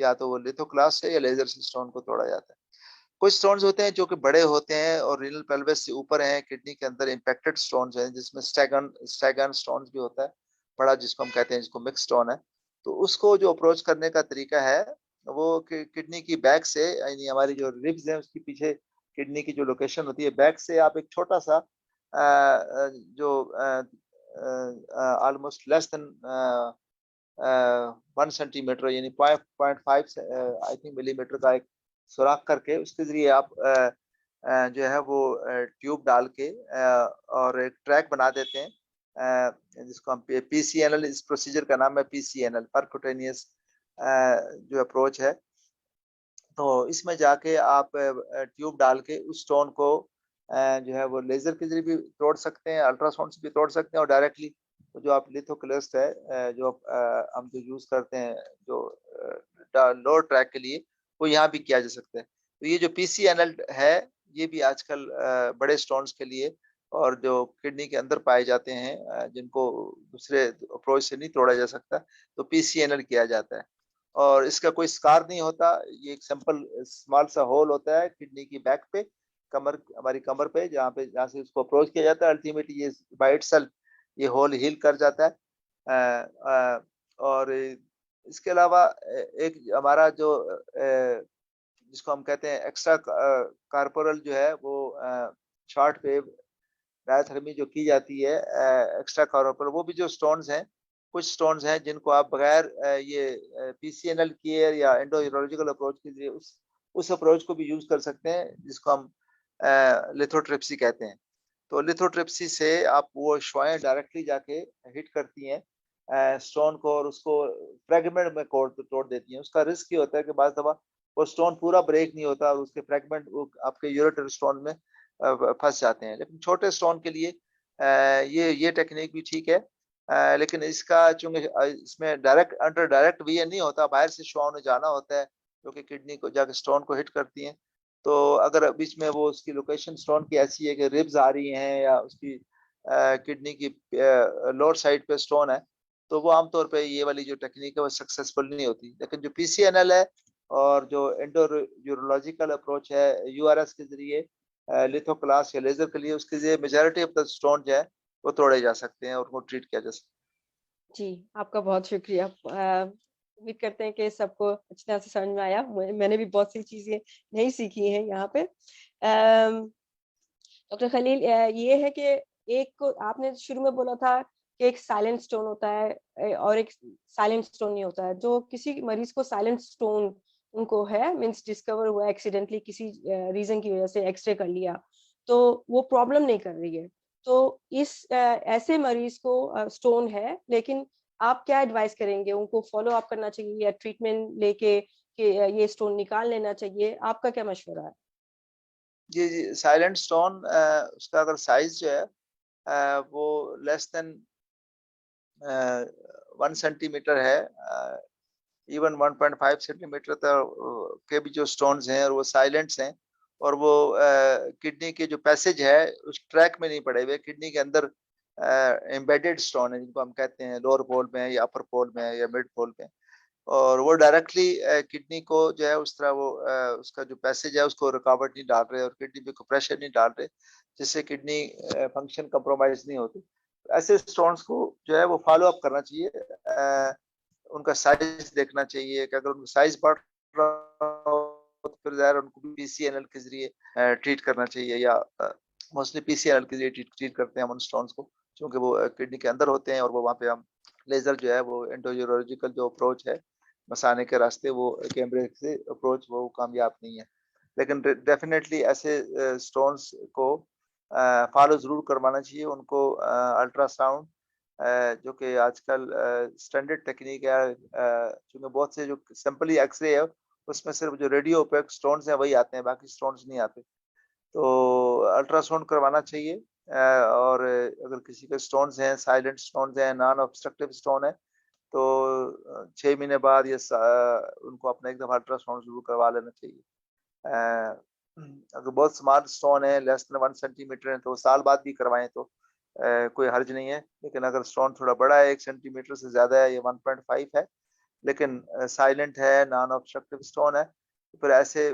या तो वो लिथोक्लास्ट से या लेजर से स्टोन को तोड़ा जाता है। कुछ स्टोन्स होते हैं जो कि बड़े होते हैं और रीनल पेल्विस से ऊपर हैं, किडनी के अंदर इम्पैक्टेड स्टोन्स हैं, जिसमें स्टैगन स्टोन्स भी होता है बड़ा, जिसको हम कहते हैं, जिसको मिक्स स्टोन है। तो उसको जो अप्रोच करने का तरीका है वो किडनी की बैक से, यानी हमारी जो रिब्स हैं उसके पीछे किडनी की जो लोकेशन होती है, बैक से आप एक छोटा सा जो ऑलमोस्ट लेस देन 1 सेंटीमीटर यानी 0.5 आई थिंक मिलीमीटर का एक सुराख करके उसके जरिए आप जो है वो ट्यूब डाल के और एक ट्रैक बना देते हैं, जिसको हम पीसीएनएल, इस प्रोसीजर का नाम है पीसीएनएल, परक्यूटेनियस जो अप्रोच है। तो इसमें जाके आप ट्यूब डाल के उस स्टोन को जो है वो लेजर के जरिए भी तोड़ सकते हैं, अल्ट्रासाउंड से भी तोड़ सकते हैं, और डायरेक्टली जो आप लिथोक्लेस्ट है जो हम जो यूज करते हैं जो लोअर ट्रैक के लिए, वो यहाँ भी किया जा सकता है। तो ये जो पीसीएनएल है ये भी आजकल बड़े स्टोन्स के लिए और जो किडनी के अंदर पाए जाते हैं जिनको दूसरे अप्रोच से नहीं तोड़ा जा सकता, तो पीसीएनएल किया जाता है और इसका कोई स्कार नहीं होता। ये एक सिंपल स्मॉल सा होल होता है किडनी की बैक पे, कमर, हमारी कमर पे, जहाँ से उसको अप्रोच किया जाता है। अल्टीमेटली ये बाय इटसेल्फ ये होल हील कर जाता है। और इसके अलावा एक हमारा जो जिसको हम कहते हैं एक्स्ट्रा कार्पोरल जो है वो शॉर्ट वेव डायथर्मी जो की जाती है एक्स्ट्रा कार्पोरल, वो भी जो स्टोन्स हैं, कुछ स्टोन्स हैं जिनको आप बगैर ये पीसीएनएल केयर या एंडोयूरोलॉजिकल अप्रोच के लिए उस अप्रोच को भी यूज कर सकते हैं, जिसको हम लिथोट्रिप्सी कहते हैं। तो लिथोट्रिप्सी से आप वो शुआएं डायरेक्टली जाके हिट करती हैं स्टोन को और उसको फ्रेगमेंट में तोड़ देती हैं। उसका रिस्क ये होता है कि बाज़ दफा वो स्टोन पूरा ब्रेक नहीं होता और उसके फ्रेगमेंट वो आपके यूरेटर स्टोन में फंस जाते हैं। लेकिन छोटे स्टोन के लिए ये टेक्निक भी ठीक है, लेकिन इसका चूंकि इसमें डायरेक्ट वीए नहीं होता, बाहर से शुआओं ने जाना होता है जो कि किडनी को जाके स्टोन को हिट करती हैं। तो अगर बीच में वो उसकी लोकेशन स्टोन की ऐसी है कि रिब्स आ रही हैं या उसकी किडनी की लोअर साइड पे स्टोन है, तो वो आमतौर पे ये वाली जो टेक्निक है वो सक्सेसफुल नहीं होती। लेकिन जो पीसीएनएल है और जो एंडोयूरोलॉजिकल अप्रोच है यूआरएस के जरिए लिथोक्लास्ट या लेजर के लिए, उसके जरिए मेजॉरिटी ऑफ द स्टोन जो है वो तोड़े जा सकते हैं और उनको ट्रीट किया जा सकता जी, आपका बहुत शुक्रिया। उम्मीद करते हैं कि सबको अच्छी तरह से समझ में आया। मैंने भी बहुत सी चीज़ें नई सीखी हैं यहाँ पे। डॉक्टर खलील, ये है कि एक को आपने शुरू में बोला था कि एक साइलेंट स्टोन होता है और एक साइलेंट स्टोन नहीं होता है। जो किसी मरीज को साइलेंट स्टोन उनको है, मीन्स डिस्कवर हुआ एक्सीडेंटली किसी रीजन की वजह से, एक्सरे कर लिया, तो वो प्रॉब्लम नहीं कर रही है। तो इस ऐसे मरीज को स्टोन है, लेकिन आप क्या एडवाइस करेंगे? उनको फॉलो अप करना चाहिए या ट्रीटमेंट लेके कि ये स्टोन निकाल लेना चाहिए? आपका क्या मशवरा है? जी, जी, साइलेंट स्टोन उसका अगर साइज़ जो है वो लेस देन 1 सेंटीमीटर है, इवन 1.5 सेंटीमीटर तक के भी जो स्टोन्स हैं और वो साइलेंट्स हैं, और वो किडनी के जो पैसेज है उस ट्रैक में नहीं पड़े हुए, किडनी के अंदर एम्बेडेड स्टोन है जिनको हम कहते हैं, लोअर पोल में या अपर पोल में या मिड पोल में, और वो डायरेक्टली किडनी को जो है उस तरह वो उसका जो पैसेज है उसको रुकावट नहीं डाल रहे और किडनी पे कोई प्रेशर नहीं डाल रहे, जिससे किडनी फंक्शन कंप्रोमाइज नहीं होती। ऐसे स्टोन्स को जो है वो फॉलो अप करना चाहिए, उनका साइज देखना चाहिए कि अगर उनका साइज बढ़ रहा हो तो फिर ज़ाहिर उनको पीसीएनएल के ज़रिए ट्रीट करना चाहिए, या मोस्टली पीसीएनएल के ज़रिए ट्रीट करते हैं हम उन स्टोन्स को, क्योंकि वो किडनी के अंदर होते हैं और वो वहाँ पे हम लेज़र जो है वो एंडोयूरोलॉजिकल जो अप्रोच है मसाने के रास्ते, वो कैमरे से अप्रोच वो कामयाब नहीं है। लेकिन डेफिनेटली ऐसे स्टोन्स को फॉलो ज़रूर करवाना चाहिए, उनको अल्ट्रासाउंड जो कि आजकल स्टैंडर्ड टेक्निक है, चूँकि बहुत से जो सिंपली एक्स-रे है, उसमें सिर्फ जो रेडियो ओपेक स्टोन्स हैं वही आते हैं, बाकी स्टोन्स नहीं आते। तो अल्ट्रासाउंड करवाना चाहिए, और अगर किसी के स्टोन्स हैं, साइलेंट स्टोन्स हैं, नॉन ऑब्स्ट्रक्टिव स्टोन है, तो 6 महीने बाद या उनको अपना एक दफ़ा अल्ट्रासाउंड ज़रूर करवा लेना चाहिए। अ, अगर बहुत स्मॉल स्टोन है, लेस देन 1 सेंटीमीटर है, तो साल बाद भी करवाएँ तो कोई हर्ज नहीं है। लेकिन अगर स्टोन थोड़ा बड़ा है, 1 सेंटीमीटर से ज़्यादा है या 1.5 है, लेकिन साइलेंट है, नॉन ऑब्स्ट्रक्टिव स्टोन है, तो फिर ऐसे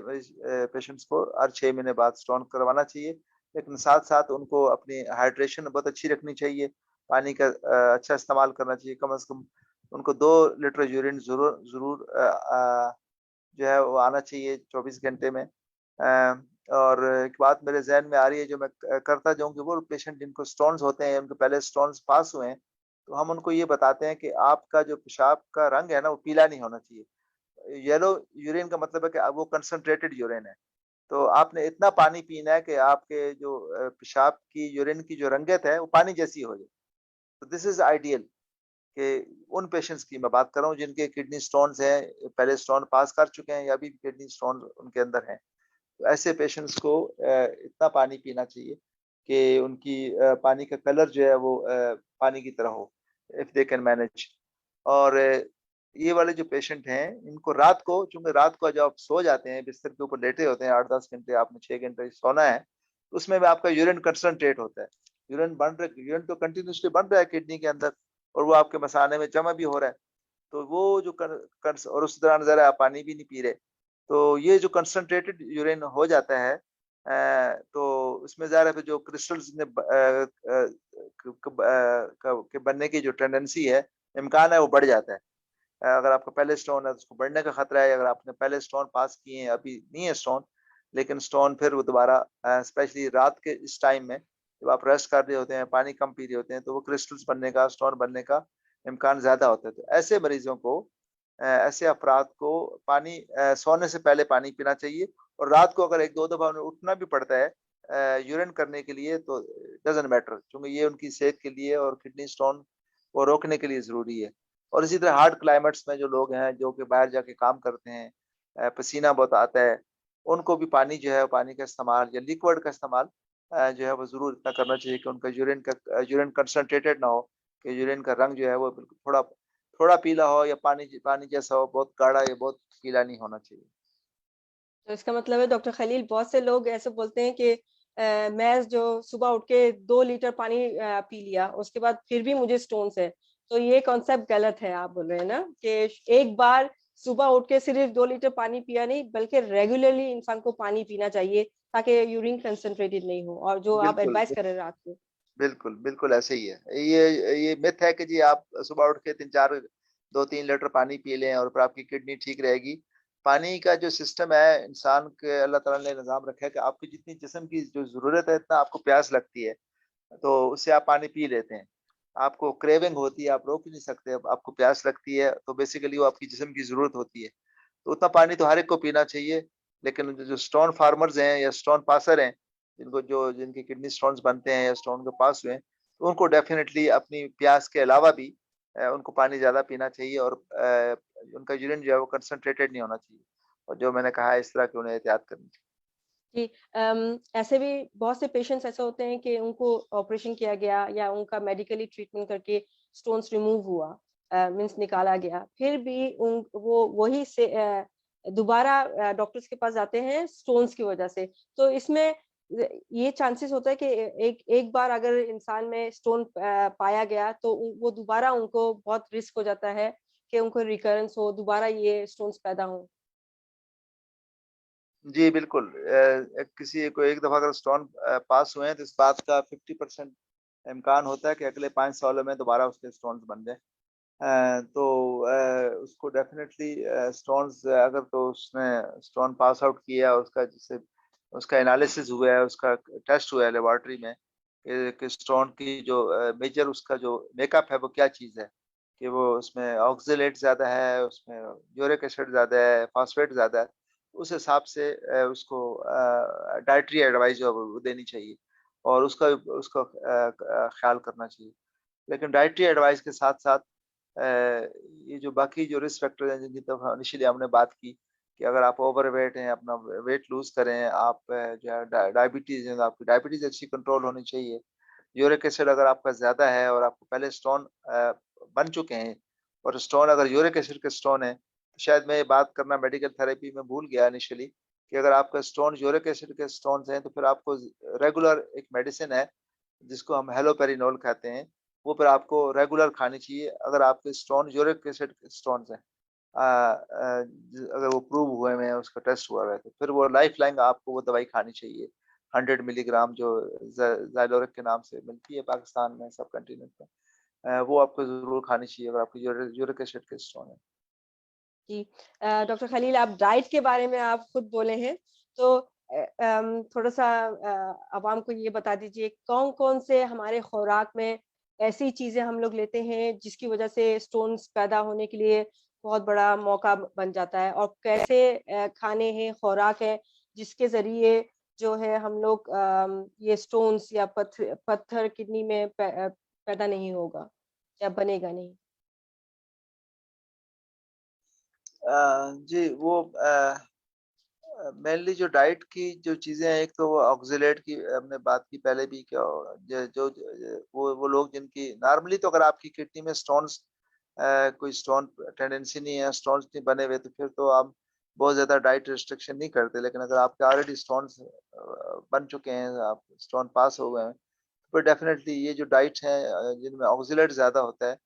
पेशेंट्स को हर 6 महीने बाद स्टोन करवाना चाहिए। लेकिन साथ-साथ उनको अपनी हाइड्रेशन बहुत अच्छी रखनी चाहिए, पानी का अच्छा इस्तेमाल करना चाहिए, कम से कम उनको 2 लीटर यूरिन ज़रूर ज़रूर जो है वो आना चाहिए 24 घंटे में। और एक बात मेरे ज़हन में आ रही है जो मैं करता जाऊँ कि वो पेशेंट जिनको स्टोन्स होते हैं, उनके पहले स्टोन्स पास हुए हैं, तो हम उनको ये बताते हैं कि आपका जो पेशाब का रंग है ना, वो पीला नहीं होना चाहिए। येलो यूरिन का मतलब है कि वो कंसंट्रेटेड यूरिन है। तो आपने इतना पानी पीना है कि आपके जो पेशाब की यूरिन की जो रंगत है, वो पानी जैसी हो जाए। तो दिस इज़ आइडियल कि उन पेशेंट्स की मैं बात कर रहा हूँ जिनके किडनी स्टोन्स हैं, पहले स्टोन पास कर चुके हैं या अभी किडनी स्टोन उनके अंदर हैं। तो ऐसे पेशेंट्स को इतना पानी पीना चाहिए कि उनकी पानी का कलर जो है वो पानी की तरह हो, इफ दे कैन मैनेज। और ये वाले जो पेशेंट हैं, इनको रात को, चूँकि रात को जब आप सो जाते हैं, बिस्तर के ऊपर लेटे होते हैं, 8-10 घंटे आपने 6 घंटे सोना है, तो उसमें भी आपका यूरिन कंसंट्रेट होता है। यूरिन तो कंटीन्यूअसली बन रहा है किडनी के अंदर और वो आपके मसाने में जमा भी हो रहा है। तो वो जो और उस दौरान ज़रा आप पानी भी नहीं पी रहे। तो ये जो कंसंट्रेटेड यूरिन हो जाता है, तो उसमें ज़ाहिर है फिर जो क्रिस्टल्स ने के बनने की जो टेंडेंसी है, इम्कान है वो बढ़ जाता है। अगर आपका पहले स्टोन है तो उसको बढ़ने का खतरा है, अगर आपने पहले स्टोन पास किए हैं, अभी नहीं है स्टोन, लेकिन स्टोन फिर वो दोबारा स्पेशली रात के इस टाइम में जब आप रेस्ट कर रहे होते हैं, पानी कम पी रहे होते हैं, तो वो क्रिस्टल्स बनने का, स्टोन बनने का इम्कान ज़्यादा होता है। तो ऐसे मरीज़ों को ऐसे अफ़राद को पानी सोने से पहले पानी पीना चाहिए, और रात को अगर 1-2 दफ़ा उन्हें उठना भी पड़ता है यूरिन करने के लिए, तो डज़न्ट मैटर, क्योंकि ये उनकी सेहत के लिए और किडनी स्टोन को रोकने के लिए ज़रूरी है। और इसी तरह हार्ड क्लाइमेट्स में जो लोग हैं, जो कि बाहर जाके काम करते हैं, पसीना बहुत आता है, उनको भी पानी जो है, पानी का इस्तेमाल या लिक्विड का इस्तेमाल जो है वो ज़रूर इतना करना चाहिए कि उनका यूरिन कंसंट्रेटेड ना हो, कि यूरिन का रंग जो है वो बिल्कुल थोड़ा थोड़ा पीला हो या पानी जैसा हो, बहुत गाढ़ा या बहुत पीला नहीं होना चाहिए। तो इसका मतलब है डॉक्टर खलील, बहुत से लोग ऐसे बोलते हैं कि मैं जो सुबह उठ के 2 लीटर पानी पी लिया, उसके बाद फिर भी मुझे स्टोन्स है। तो ये कॉन्सेप्ट गलत है, आप बोल रहे हैं ना कि एक बार सुबह उठ के सिर्फ 2 लीटर पानी पिया नहीं, बल्कि रेगुलरली इंसान को पानी पीना चाहिए ताकि यूरिन कंसंट्रेटेड नहीं हो, और जो आप बिल्कुल, एडवाइस कर रहे हैं रात को। बिल्कुल, बिल्कुल ऐसे ही है। ये मिथ है कि जी आप सुबह उठ के 3-4 2-3 लीटर पानी पी लें और फिर आपकी किडनी ठीक रहेगी। पानी का जो सिस्टम है, इंसान के अल्लाह ताला ने निज़ाम रखा है कि आपकी जितनी जिस्म की जो ज़रूरत है, इतना आपको प्यास लगती है, तो उससे आप पानी पी लेते हैं। आपको क्रेविंग होती है, आप रोक ही नहीं सकते, अब आपको प्यास लगती है, तो बेसिकली वो आपकी जिस्म की ज़रूरत होती है। तो उतना पानी तो हर एक को पीना चाहिए, लेकिन जो जो स्टोन फार्मर्स हैं या स्टोन पासर हैं, जिनकी किडनी स्टोन्स बनते हैं या स्टोन के पास हुए हैं, तो उनको डेफ़िनेटली अपनी प्यास के अलावा भी उनको पानी ज़्यादा पीना चाहिए, और उनका यूरिन जो है वो कंसंट्रेटेड नहीं होना चाहिए। और जो मैंने कहा है इस तरह की उन्हें एहतियात करनी चाहिए। जी, ऐसे भी बहुत से पेशेंट्स ऐसे होते हैं कि उनको ऑपरेशन किया गया या उनका मेडिकली ट्रीटमेंट करके स्टोन्स रिमूव हुआ, मीन्स निकाला गया। फिर भी उन वो वही से दोबारा डॉक्टर्स के पास जाते हैं स्टोन्स की वजह से। तो इसमें ये चांसेस होता है कि एक एक बार अगर इंसान में स्टोन पाया गया तो वो दोबारा उनको बहुत रिस्क हो जाता है कि उनको रिकरेंस हो, दोबारा ये स्टोन्स पैदा हों। जी, बिल्कुल। किसी को एक दफ़ा अगर स्टोन पास हुए हैं तो इस बात का 50% इम्कान होता है कि अगले 5 सालों में दोबारा उसके स्टोन्स बन जाएँ। तो उसको डेफ़िनेटली स्टोन्स अगर तो उसने स्टोन पास आउट किया, उसका जिससे उसका एनालिसिस हुआ है, उसका टेस्ट हुआ है लेबॉरेटरी में कि स्टोन की जो मेजर उसका जो मेकअप है वो क्या चीज़ है, कि वो उसमें ऑक्ज़ेलेट ज़्यादा है, उसमें यूरिक एसिड ज़्यादा है, फ़ॉस्फ़ेट ज़्यादा है। उस हिसाब से उसको डाइटरी एडवाइस जो है वो देनी चाहिए और उसका उसका ख़्याल करना चाहिए। लेकिन डाइटरी एडवाइस के साथ-साथ ये जो बाकी जो रिस्क फैक्टर हैं जिनकी तो इनिशियली हमने बात की कि अगर आप ओवरवेट हैं, अपना वेट लूज़ करें, आप जो है डायबिटीज़ है, तो आपकी डायबिटीज़ अच्छी कंट्रोल होनी चाहिए। यूरिक एसिड अगर आपका ज़्यादा है और आपको पहले स्टोन बन चुके हैं और स्टोन अगर यूरिक एसिड के स्टोन है, तो शायद मैं ये बात करना मेडिकल थेरेपी में भूल गया इनिशियली कि अगर आपका स्टोन यूरिक एसिड के स्टोन्स हैं, तो फिर आपको रेगुलर एक मेडिसिन है जिसको हम हेलोपेरिनोल कहते हैं, वो फिर आपको रेगुलर खानी चाहिए अगर आपके स्टोन यूरिक एसिड के स्टोन्स हैं। अगर वो प्रूव हुए हुए हैं, उसका टेस्ट हुआ हुआ है, तो फिर वो लाइफ लाइन आपको वो दवाई खानी चाहिए। 100 मिलीग्राम जो ज़ाइलोरिक के नाम से मिलती है पाकिस्तान में, सब कॉन्टिनेंट में। वो आपको ज़रूर खानी चाहिए अगर आपको यूरिक एसिड के स्टोन है। जी, डॉक्टर खलील, आप डाइट के बारे में आप खुद बोले हैं, तो थोड़ा-सा आवाम को ये बता दीजिए कौन-कौन से हमारे खुराक में ऐसी चीज़ें हम लोग लेते हैं जिसकी वज़ह से स्टोन्स पैदा होने के लिए बहुत बड़ा मौका बन जाता है और कैसे खाने हैं, खुराक है जिसके ज़रिए जो है हम लोग ये स्टोन्स या पत्थर किडनी में पैदा नहीं होगा या बनेगा नहीं? जी, वो मेनली जो डाइट की जो चीज़ें हैं, एक तो वो ऑक्ज़ेलेट की हमने बात की पहले भी क्या ज जो वो लोग जिनकी नॉर्मली तो अगर आपकी किडनी में स्टोन्स कोई स्टोन टेंडेंसी नहीं है, स्टोन्स नहीं बने हुए, तो फिर तो आप बहुत ज़्यादा डाइट रिस्ट्रिक्शन नहीं करते। लेकिन अगर आपके ऑलरेडी स्टोन्स बन चुके हैं, आप स्टोन पास हो गए हैं, तो डेफ़िनेटली ये जो डाइट है जिनमें ऑक्ज़ेलेट ज़्यादा होता है,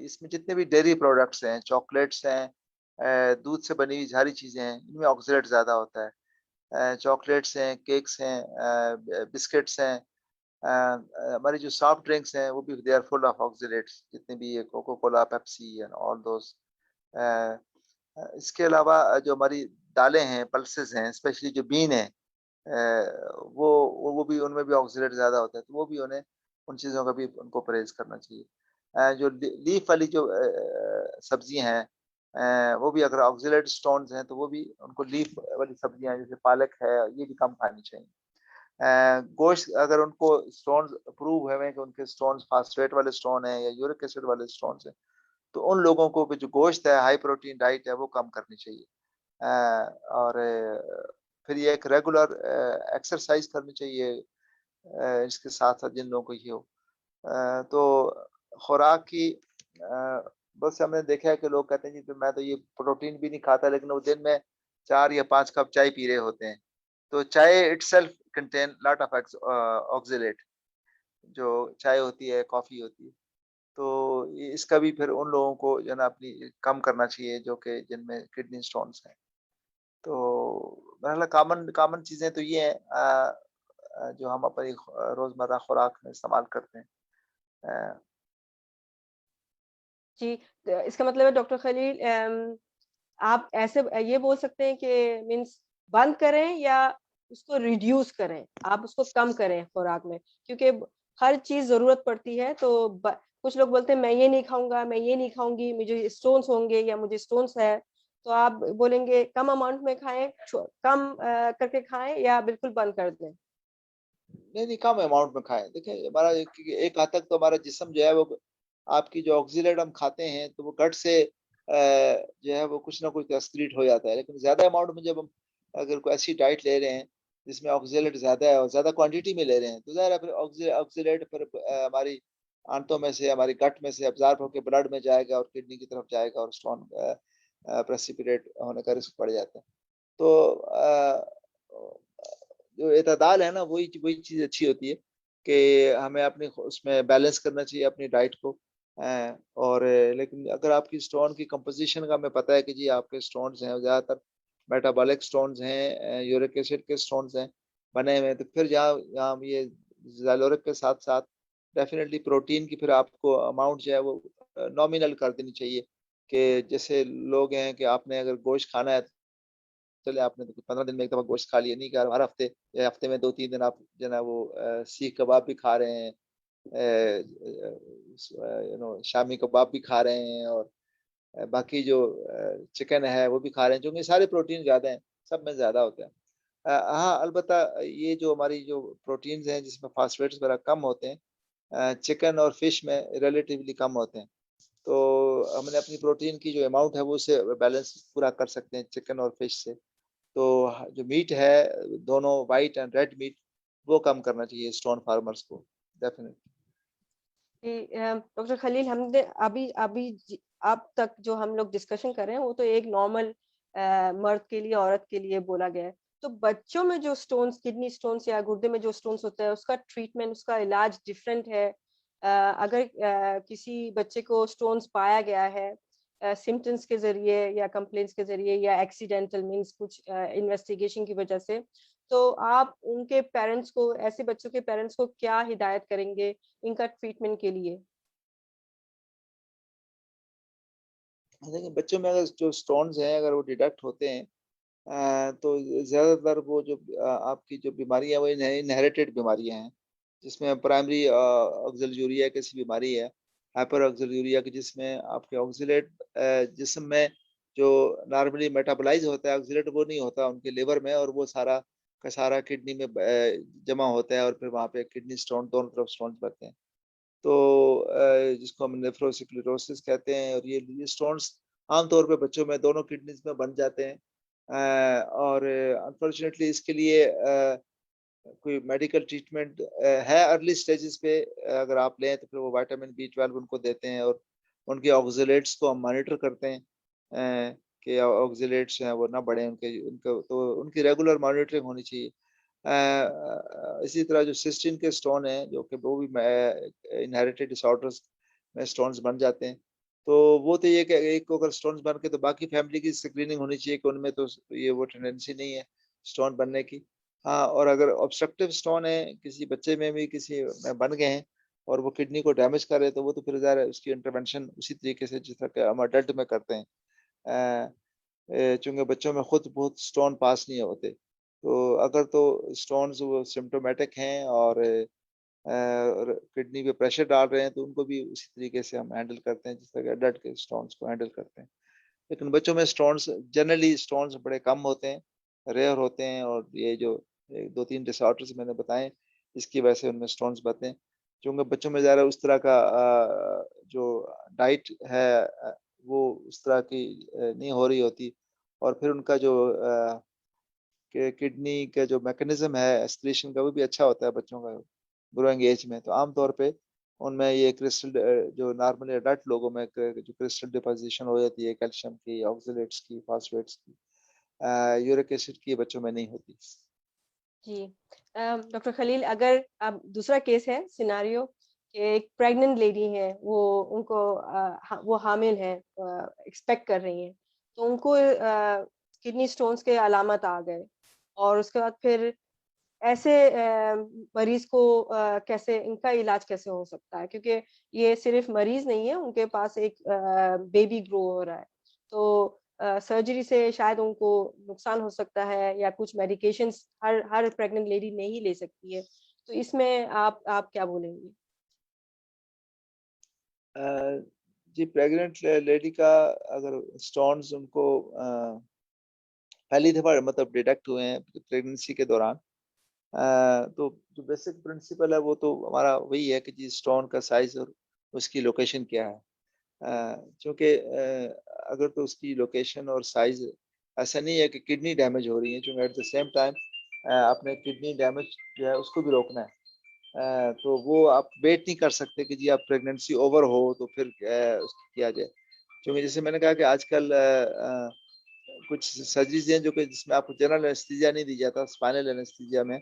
इसमें जितने भी डेयरी प्रोडक्ट्स हैं, चॉकलेट्स हैं, दूध से बनी हुई सारी चीज़ें हैं, इनमें ऑक्ज़ेलेट ज़्यादा होता है। चॉकलेट्स हैं, केक्स हैं, बिस्किट्स हैं, हमारी जो सॉफ्ट ड्रिंक्स हैं वो भी they are full of oxidants, जितने भी ये Coca Cola, Pepsi and all those. इसके अलावा जो हमारी दालें हैं, पल्सेस हैं, स्पेशली जो बीन है, वो भी उनमें भी ऑक्सीडेंट ज्यादा होता है, तो वो भी उन्हें उन चीजों का भी उनको परहेज करना चाहिए। जो लीफ वाली जो सब्जियां हैं, वो भी अगर ऑक्सीडेंट स्टोन्स हैं तो वो भी उनको लीफ वाली सब्जियां जैसे पालक है, ये भी कम खानी चाहिए। गोश्त अगर उनको स्टोन्स प्रूव हुए हैं कि उनके स्टोन्स फास्फेट वाले स्टोन हैं या यूरिक एसिड वाले स्टोन्स हैं, तो उन लोगों को भी जो गोश्त है, हाई प्रोटीन डाइट है, वो कम करनी चाहिए। और फिर ये एक रेगुलर एक्सरसाइज करनी चाहिए इसके साथ-साथ जिन लोगों को ये हो। तो खुराक की बहुत से हमने देखा है कि लोग कहते हैं जी, तो मैं तो ये प्रोटीन भी नहीं खाता, लेकिन वो दिन में 4 या 5 कप चाय पी रहे होते हैं। तो चाय itself contain lot of oxalate, जो चाय होती है, कॉफ़ी होती है। तो इसका भी फिर उन लोगों को जो है ना अपनी कम करना चाहिए जो कि जिनमें किडनी स्टोन्स हैं। तो बहरहाल कॉमन कॉमन चीज़ें तो ये हैं जो हम अपनी रोज़मर्रा खुराक में इस्तेमाल करते हैं। अ, जी, इसका मतलब है डॉक्टर खलील, आप ऐसे ये बोल सकते हैं कि मीन्स बंद करें या उसको रिड्यूस करें, आप उसको कम करें खुराक में, क्योंकि हर चीज़ ज़रूरत पड़ती है तो कुछ लोग बोलते हैं मैं ये नहीं खाऊँगा, मैं ये नहीं खाऊँगी, मुझे स्टोन्स होंगे या मुझे स्टोन्स है, तो आप बोलेंगे कम अमाउंट में खाएँ, कम करके खाएँ या बिल्कुल बंद कर दें? नहीं, नहीं, कम अमाउंट में खाएँ। देखिए हमारा एक एक हद तक तो हमारा जिस्म जो है वो आपकी जो ऑक्ज़ीलेट हम खाते हैं तो वो गट से जो है वो कुछ ना कुछ एक्सक्रीट हो जाता है। लेकिन ज़्यादा अमाउंट में जब हम अगर कोई ऐसी डाइट ले रहे हैं जिसमें ऑक्जेलेट ज़्यादा है और ज़्यादा क्वांटिटी में ले रहे हैं, तो ज़ाहिर है फिर ऑक्जेलेट फिर हमारी आंतों में से, हमारी गट में से अब्ज़ॉर्ब होके ब्लड में जाएगा और किडनी की तरफ जाएगा और स्टोन प्रेसिपिटेट होने का रिस्क बढ़ जाता है। तो जो एतदाल है ना, वही वही चीज़ अच्छी होती है कि हमें अपनी उसमें बैलेंस करना चाहिए अपनी डाइट को। और लेकिन अगर आपकी स्टोन की कंपोज़िशन का हमें पता है कि जी आपके स्टोन्स हैं, ज़्यादातर मेटाबॉलिक स्टोन्स हैं, यूरिक एसिड के स्टोन्स हैं बने हुए हैं, तो फिर जहाँ जहाँ हम ये ज़ैलोरिक के साथ-साथ डेफ़िनिटली प्रोटीन की फिर आपको अमाउंट जो है वो नॉमिनल कर देनी चाहिए कि जैसे लोग हैं कि आपने अगर गोश्त खाना है, चले आपने तो 15 दिन में 1 दफ़ा गोश्त खा लिया, नहीं कि हर हफ्ते या हफ्ते में 2-3 दिन आप जो है ना वो सीख कबाब भी खा रहे हैं, शामी कबाब भी खा रहे हैं और बाकी जो चिकन है वो भी खा रहे हैं, क्योंकि सारे प्रोटीन ज़्यादा हैं, सब में ज़्यादा होता है। हाँ, अलबत्ता ये जो हमारी जो प्रोटीन्स हैं जिसमें फ़ॉस्फ़ेट्स वगैरह कम होते हैं, चिकन और फ़िश में रिलेटिवली कम होते हैं। तो हमने अपनी प्रोटीन की जो अमाउंट है वो उससे बैलेंस पूरा कर सकते हैं चिकन और फ़िश से। तो जो मीट है, दोनों व्हाइट एंड रेड मीट, वो कम करना चाहिए स्टोन फार्मर्स को, डेफ़िनिटली। कि डॉक्टर खलील, हमने अभी अभी अब तक जो हम लोग डिस्कशन कर रहे हैं वो तो एक नॉर्मल मर्द के लिए, औरत के लिए बोला गया है। तो बच्चों में जो स्टोन्स, किडनी स्टोन्स या गुर्दे में जो स्टोन्स होता है, उसका ट्रीटमेंट, उसका इलाज डिफरेंट है। अगर किसी बच्चे को स्टोन्स पाया गया है सिम्टम्स के जरिए या कंप्लेंट्स के जरिए या एक्सीडेंटल मींस कुछ इन्वेस्टिगेशन की वजह से, तो आप उनके पेरेंट्स को, ऐसे बच्चों के पेरेंट्स को क्या हिदायत करेंगे इनका ट्रीटमेंट के लिए? देखिए, बच्चों में अगर जो स्टोन्स हैं, अगर वो डिटेक्ट होते हैं, तो ज़्यादातर वो जो आपकी जो बीमारी है, वो इनहेरिटेड बीमारियाँ हैं, जिसमें प्राइमरी ऑक्ज़ीलूरिया कैसी बीमारी है, हाइपर ऑक्ज़ीलूरिया की, जिसमें आपके ऑक्ज़ीलेट जिस्म में जो नॉर्मली मेटाबोलाइज़ होता है ऑक्ज़ीलेट, वो नहीं होता उनके लिवर में, और वो सारा का सारा किडनी में जमा होता है और फिर वहाँ पे किडनी स्टोन, दोनों तरफ स्टोन्स बनते हैं। तो जिसको हम नेफ्रोस्क्लेरोसिस कहते हैं, और ये स्टोन्स आम तौर पे बच्चों में दोनों किडनीज़ में बन जाते हैं। और अनफॉर्चुनेटली इसके लिए कोई मेडिकल ट्रीटमेंट है अर्ली स्टेजेस पे, अगर आप लें तो फिर वो विटामिन बी 12 उनको देते हैं, और उनके ऑक्ज़लेट्स को हम मॉनिटर करते हैं कि ऑक्ज़लेट्स हैं वो ना बढ़ें, उनके उनको तो उनकी रेगुलर मॉनिटरिंग होनी चाहिए। इसी तरह जो सिस्टीन के स्टोन हैं, जो कि वो भी इनहेरिटेड डिसऑर्डर्स में स्टोन्स बन जाते हैं। तो वो तो ये कि एक को अगर स्टोन्स बन के, तो बाकी फैमिली की स्क्रीनिंग होनी चाहिए कि उनमें तो ये वो टेंडेंसी नहीं है स्टोन बनने की। हाँ, और अगर ऑब्स्ट्रक्टिव स्टोन है, किसी बच्चे में भी किसी में बन गए हैं और वो किडनी को डैमेज कर रहे हैं, तो वो तो फिर ज़ाहिर है उसकी इंटरवेंशन उसी तरीके से जिस तरह के हम अडल्ट में करते हैं। अ चूँकि बच्चों में खुद बहुत स्टोन पास नहीं होते। तो अगर तो स्टोन्स वो सिम्प्टोमेटिक हैं और किडनी पे प्रेशर डाल रहे हैं, तो उनको भी उसी तरीके से हम हैंडल करते हैं जिस तरह के एडल्ट के स्टोन्स को हैंडल करते हैं। लेकिन बच्चों में स्टोन्स जनरली स्टोन्स बड़े कम होते हैं, रेयर होते हैं, और ये जो 2-3 डिसऑर्डर्स मैंने बताए, इसकी वजह से उनमें स्टोन्स बनते हैं। चूँकि बच्चों में ज़्यादा उस तरह का जो डाइट है वो उस तरह की नहीं हो रही होती, और फिर उनका जो कि किडनी का जो मैकेनिज़्म है एक्सक्रीशन का, वो भी अच्छा होता है बच्चों का ग्रोइंग एज में। तो आम तौर पे उनमें ये क्रिस्टल जो नॉर्मली अडल्ट लोगों में जो क्रिस्टल डिपोज़िशन हो जाती है कैल्शियम की, ऑक्सलेट्स की, फॉस्फेट्स की, यूरिक एसिड की, बच्चों में नहीं होती। जी। डॉक्टर खलील, अगर अब दूसरा केस है सिनेरियो कि एक प्रेग्नेंट लेडी है, वो उनको वो हामिल है, एक्सपेक्ट कर रही हैं, तो उनको किडनी स्टोन्स के अलामत आ गए और उसके बाद फिर ऐसे मरीज को कैसे, इनका इलाज कैसे हो सकता है? क्योंकि ये सिर्फ मरीज नहीं है, उनके पास एक बेबी ग्रो हो रहा है। तो सर्जरी से शायद उनको नुकसान हो सकता है या कुछ मेडिकेशंस हर हर प्रेग्नेंट लेडी नहीं ले सकती है। तो इसमें आप क्या बोलेंगी? अ, जी, प्रेग्नेंट लेडी का अगर स्टोन्स उनको पहली दफ़ा मतलब डिटेक्ट हुए हैं प्रेगनेंसी के दौरान, तो जो बेसिक प्रिंसिपल है वो तो हमारा वही है कि जी स्टोन का साइज़ और उसकी लोकेशन क्या है। चूँकि अगर तो उसकी लोकेशन और साइज़ ऐसा नहीं है कि किडनी डैमेज हो रही है, चूँकि एट द सेम टाइम अपने किडनी डैमेज जो है उसको भी रोकना है। तो वो आप वेट नहीं कर सकते कि जी आप प्रेगनेंसी ओवर हो तो फिर उसको किया जाए। क्योंकि जैसे मैंने कहा कि आजकल कुछ सर्जरीज़ हैं जो कि जिसमें आपको जनरल एनेस्थीसिया नहीं दी जाता, स्पाइनल एनेस्थीसिया में।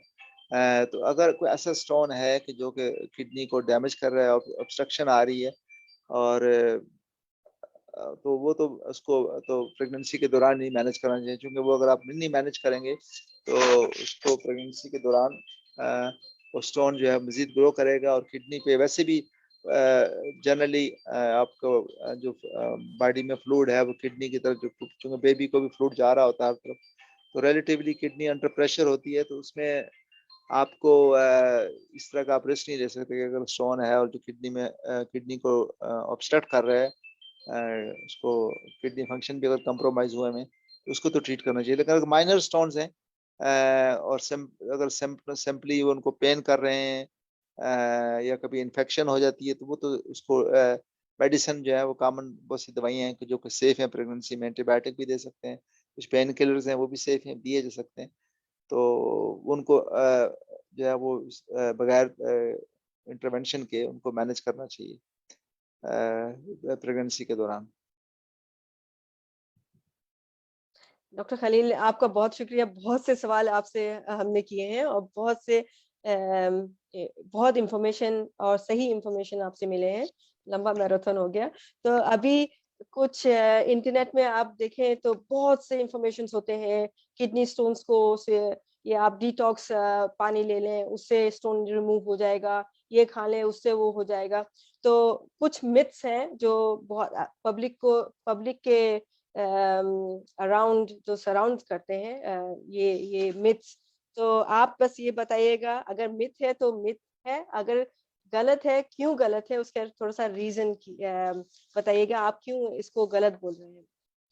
तो अगर कोई ऐसा स्टोन है कि जो कि किडनी को डैमेज कर रहा है, ऑब्स्ट्रक्शन आ रही है और तो वो तो उसको तो प्रेगनेंसी के दौरान ही मैनेज करना चाहिए, क्योंकि वो अगर आप नहीं मैनेज करेंगे तो उसको प्रेगनेंसी के दौरान वो स्टोन जो है मज़ीद ग्रो करेगा और किडनी पे वैसे भी जनरली आपको जो बॉडी में फ्लूइड है वो किडनी की तरफ, जो क्योंकि बेबी को भी फ्लूइड जा रहा होता है हर तरफ, तो रिलेटिवली किडनी अंडर प्रेशर होती है, तो उसमें आपको इस तरह का आप रिस्क नहीं ले सकते कि अगर स्टोन है और जो किडनी में किडनी को ऑब्स्ट्रक्ट कर रहा है, उसको किडनी फंक्शन भी अगर कंप्रोमाइज़ हुए में, तो उसको तो ट्रीट करना चाहिए। लेकिन अगर माइनर स्टोन्स हैं और अगर सिंपली उनको पेन कर रहे हैं या कभी इन्फेक्शन हो जाती है, तो वो तो उसको मेडिसिन जो है वो कॉमन बहुत सी दवाइयाँ हैं कि जो कि सेफ़ हैं प्रेगनेंसी में, एंटीबायोटिक भी दे सकते हैं, कुछ पेन किलर्स हैं वो भी सेफ़ हैं, दिए जा सकते हैं। तो उनको जो है वो बगैर इंटरवेंशन के उनको मैनेज करना चाहिए प्रेगनेंसी के दौरान। डॉक्टर खलील, आपका बहुत शुक्रिया। बहुत से सवाल आपसे हमने किए हैं और बहुत से बहुत इन्फॉर्मेशन और सही इन्फॉर्मेशन आपसे मिले हैं। लंबा मैराथन हो गया। तो अभी कुछ इंटरनेट में आप देखें तो बहुत से इन्फॉर्मेशंस होते हैं, किडनी स्टोन्स को से या आप डिटॉक्स पानी ले लें, उससे स्टोन रिमूव हो जाएगा, ये खा लें, उससे वो हो जाएगा। तो कुछ मिथ्स हैं जो बहुत पब्लिक के अराउंड जो सराउंड करते हैं ये मिथ्स। तो आप बस ये बताइएगा, अगर मिथ है तो मिथ है, अगर गलत है क्यों गलत है, उसका थोड़ा-सा रीज़न बताइएगा, आप क्यों इसको गलत बोल रहे हैं?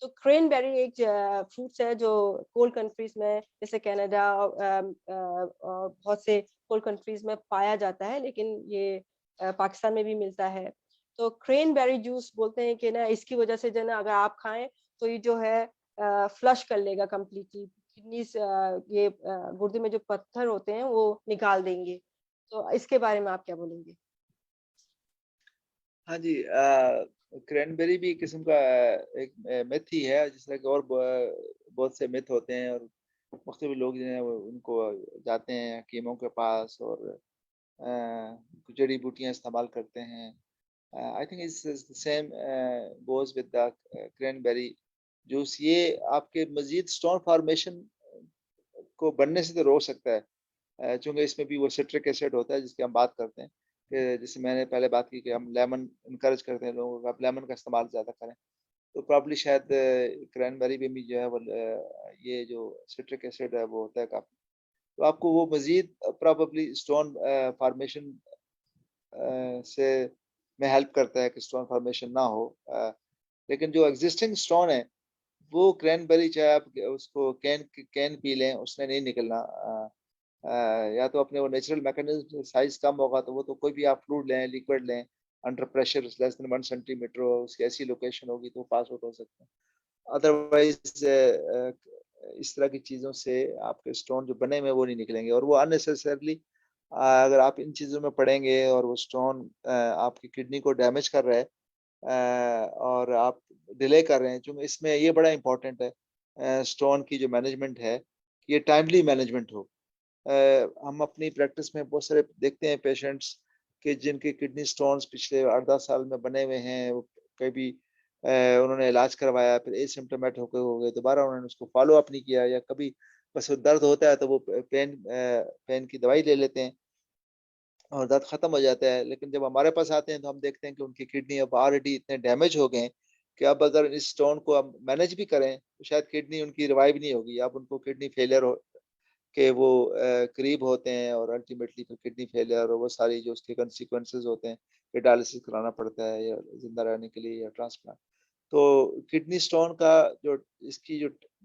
तो क्रेनबेरी एक फ्रूट्स है जो कोल्ड कंट्रीज़ में जैसे कनाडा और बहुत से कोल्ड कंट्रीज़ में पाया जाता है, लेकिन ये पाकिस्तान में भी मिलता है। तो क्रेनबेरी जूस बोलते हैं कि ना इसकी वज़ह से जो है ना अगर आप खाएँ तो ये जो है फ्लश कर लेगा कंप्लीटली, किडनीज़ ये गुर्दे में जो पत्थर होते हैं वो निकाल देंगे। तो इसके बारे में आप क्या बोलेंगे? हाँ जी, क्रैनबेरी भी किस्म का एक मिथ ही है, जिस तरह के और बहुत से मिथ होते हैं और मुख्तलिफ लोग जो हैं वो उनको जाते हैं हकीमों के पास और जड़ी बूटियाँ इस्तेमाल करते हैं। I think it's the same goes with the cranberry juice. ये आपके मज़ीद स्टोन फॉर्मेशन को बनने से तो रोक सकता है। चूँकि इसमें भी वो सिट्रिक एसिड होता है जिसकी हम बात करते हैं, कि जैसे मैंने पहले बात की कि हम लेमन एनकरेज करते हैं लोगों को, आप लेमन का इस्तेमाल ज़्यादा करें। तो प्रॉब्ली शायद क्रैनबेरी में भी जो है वो ये जो सिट्रिक एसिड है वो होता है काफ़ी। तो आपको वो मज़ीद प्रोबेबली स्टोन फॉर्मेशन से में हेल्प करता है कि स्टोन फॉर्मेशन ना हो। लेकिन जो एक्जिस्टिंग स्टोन है, वो क्रैनबेरी चाहे आप उसको कैन पी लें, उसने नहीं निकलना। या तो अपने वो नेचुरल मैकेनिज़्म से साइज़ कम होगा तो वो तो कोई भी आप फ्लूइड लें, लिक्विड लें, under pressure less than 1 centimetre हो, उसकी ऐसी लोकेशन होगी तो पास आउट हो सकते हैं। अदरवाइज़ इस तरह की चीज़ों से आपके स्टोन जो बने हुए हैं वो नहीं निकलेंगे और वो अननेसेसरीली अगर आप इन चीज़ों में पड़ेंगे और वो स्टोन आपकी किडनी को डैमेज कर रहा है और आप डिले कर रहे हैं, चूँकि इसमें ये बड़ा इम्पोर्टेंट है स्टोन की जो मैनेजमेंट है, ये टाइमली मैनेजमेंट हो। हम अपनी प्रैक्टिस में बहुत सारे देखते हैं पेशेंट्स कि जिनके किडनी स्टोन्स पिछले 8-10 साल में बने हुए हैं, वो कभी उन्होंने इलाज करवाया, फिर एसिम्प्टोमेटिक होके हो गए, दोबारा उन्होंने उसको फ़ॉलो अप नहीं किया या कभी बस वो दर्द होता है तो वो पेन की दवाई ले लेते हैं और दर्द खत्म हो जाता है। लेकिन जब हमारे पास आते हैं तो हम देखते हैं कि उनकी किडनी अब ऑलरेडी इतने डैमेज हो गए हैं कि अब अगर इस स्टोन को हम मैनेज भी करें, तो शायद किडनी उनकी रिवाइव नहीं होगी। अब उनको किडनी फेलियर हो के वो करीब होते हैं और अल्टीमेटली फिर किडनी फेलियर और वो सारी जो उसके कॉन्सिक्वेंसेस होते हैं, फिर डायलिसिस कराना पड़ता है या ज़िंदा रहने के लिए या ट्रांसप्लांट। तो किडनी स्टोन का जो इसकी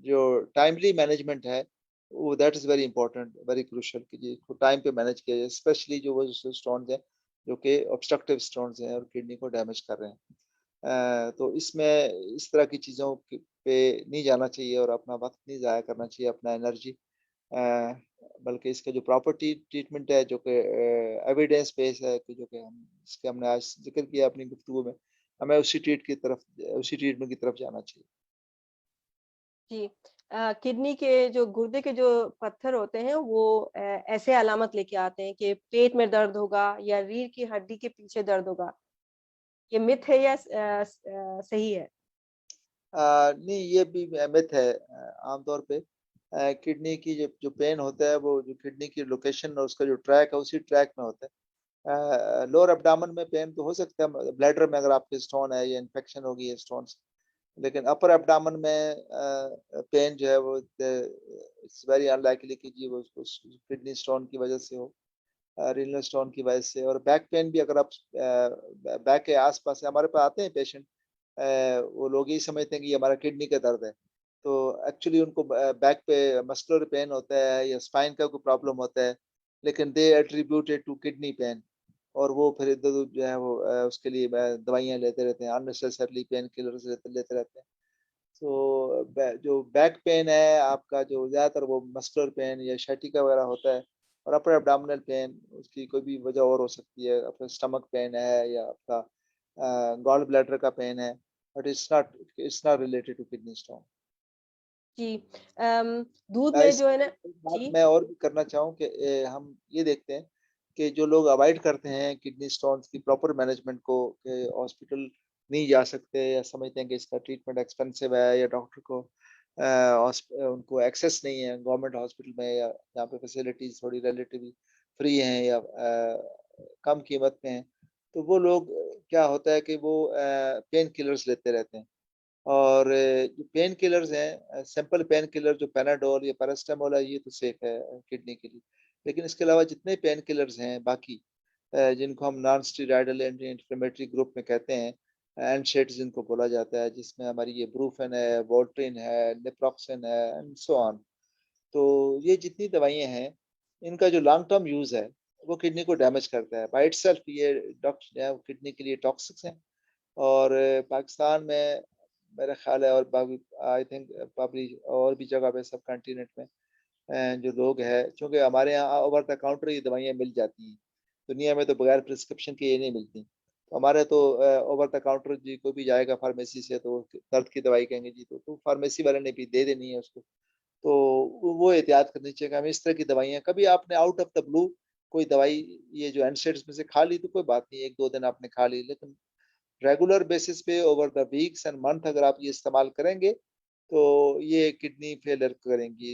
जो टाइमली मैनेजमेंट है, वो that is very important, very crucial कि जी इसको टाइम पे मैनेज किया जाए, स्पेशली जो वो स्टोन्स हैं, जो कि ऑब्स्ट्रक्टिव स्टोन्स हैं और किडनी को डैमेज कर रहे हैं। तो इसमें इस तरह की चीज़ों पे नहीं जाना चाहिए और अपना वक़्त नहीं ज़ाया करना चाहिए, अपना एनर्जी। अ, बल्कि इसका जो प्रॉपर ट्रीटमेंट है, जो कि एविडेंस बेस है, कि जो कि हमने आज जिक्र किया अपनी गुफ्तगू में, हमें उसी ट्रीटमेंट की तरफ जाना चाहिए। जी। किडनी के जो गुर्दे के जो पत्थर होते हैं वो ऐसे अलामत लेके आते हैं कि पेट में दर्द होगा या रीढ़ की हड्डी के पीछे दर्द होगा। ये मिथ है या सही है? नहीं, ये भी मिथ है। आमतौर पे किडनी की जो पेन होता है, वो जो किडनी की लोकेशन और उसका जो ट्रैक है, उसी ट्रैक में होता है। लोअर एब्डोमेन में पेन तो हो सकता है, ब्लैडर में अगर आपके स्टोन है या इन्फेक्शन हो गई है स्टोन से, लेकिन अपर एब्डोमेन में पेन जो है वो इट्स वेरी अनलाइकली कि जी वो किडनी स्टोन की वजह से हो, रीनल स्टोन की वजह से। और बैक पेन भी, अगर आप बैक के आसपास हमारे पास आते हैं पेशेंट, वो लोग यही समझते हैं कि ये हमारा किडनी का दर्द है, तो एक्चुअली उनको बैक पे मस्कुलर पेन होता है या स्पाइन का कोई प्रॉब्लम होता है, लेकिन दे एट्रीब्यूटेड टू किडनी पेन। और वो फिर इधर उधर जो है वो उसके लिए दवाइयाँ लेते रहते हैं, अननेसेसरली पेन किलर्स लेते रहते हैं। तो जो बैक पेन है आपका, जो ज़्यादातर वो मस्कुलर पेन या sciatica वगैरह होता है, और अपर एब्डोमिनल पेन, उसकी कोई भी वजह और हो सकती है, आपका स्टमक पेन है या आपका गॉल ब्लैडर का पेन है, but it's not related to kidney stone. जी। दूध में इस जो है ना। एक बात जी। मैं और भी करना चाहूँ कि हम ये देखते हैं कि जो लोग अवॉइड करते हैं किडनी स्टोन्स की प्रॉपर मैनेजमेंट को, कि हॉस्पिटल नहीं जा सकते या समझते हैं कि इसका ट्रीटमेंट एक्सपेंसिव है, या डॉक्टर को उनको एक्सेस नहीं है गवर्नमेंट हॉस्पिटल में, या जहाँ पे फैसिलिटीज थोड़ी रिलेटिवली फ्री हैं या कम कीमत में हैं, तो वो लोग क्या होता है कि वो पेन किलर्स लेते रहते हैं। और जो पेन किलर्स हैं, सिंपल पेन किलर जो पैनाडोल या पैरास्टामोल है, ये तो सेफ है किडनी के लिए। लेकिन इसके अलावा जितने पेन किलर्स हैं बाकी, जिनको हम non steroidal anti inflammatory group में कहते हैं, एनसेड्स जिनको बोला जाता है, जिसमें हमारी ये ब्रूफेन है, वोल्ट्रिन है, नेप्रोक्सेन है, एंड सो ऑन। तो ये जितनी दवाइयाँ हैं, इनका जो लॉन्ग टर्म यूज़ है, वो किडनी को डैमेज करता है। बाय इटसेल्फ ये डॉक्टर जो है वो किडनी के लिए टॉक्सिक हैं। और पाकिस्तान में मेरा ख्याल है, और बाकी आई थिंक probably और भी जगह पे सब कॉन्टिनेंट में जो लोग हैं, चूँकि हमारे यहाँ ओवर द काउंटर ये दवाइयाँ मिल जाती हैं। दुनिया में तो बगैर प्रिस्क्रिप्शन के ये नहीं मिलती। तो हमारे तो ओवर द काउंटर जी कोई भी जाएगा फार्मेसी से, तो दर्द की दवाई कहेंगे जी, तो फार्मेसी वाले ने भी दे देनी है उसको। तो वो एहतियात करनी चाहिए कि हमें इस तरह की दवाइयाँ, कभी आपने आउट ऑफ द ब्लू कोई दवाई ये जो एनसेड्स में से खा ली तो कोई बात नहीं, 1-2 दिन आपने खा ली, लेकिन रेगुलर बेसिस पे over the weeks and month अगर आप ये इस्तेमाल करेंगे, तो ये किडनी फेलियर करेंगी,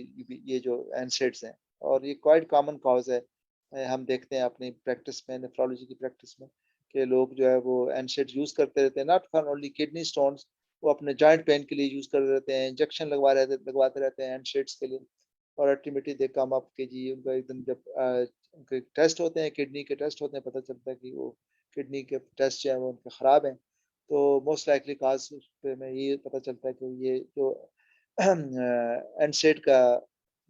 ये जो एनसेड्स हैं। और ये क्वाइट कॉमन कॉज है। हम देखते हैं अपनी प्रैक्टिस में, नेफ्रोलॉजी की प्रैक्टिस में, कि लोग जो है वो एनसेड्स यूज करते रहते हैं, not for only kidney stones, वो अपने जॉइंट पेन के लिए यूज कर रहते हैं, इंजेक्शन लगवाते रहते हैं एनसेड्स के लिए। और अल्टीमेटली दे कम अप के जी उनका एकदम, जब उनके टेस्ट होते हैं, किडनी के टेस्ट होते हैं, पता चलता है कि वो किडनी के टेस्ट जो है वो उनके खराब हैं। तो मोस्ट लाइकली काज पे में ये पता चलता है कि ये जो एनसेड का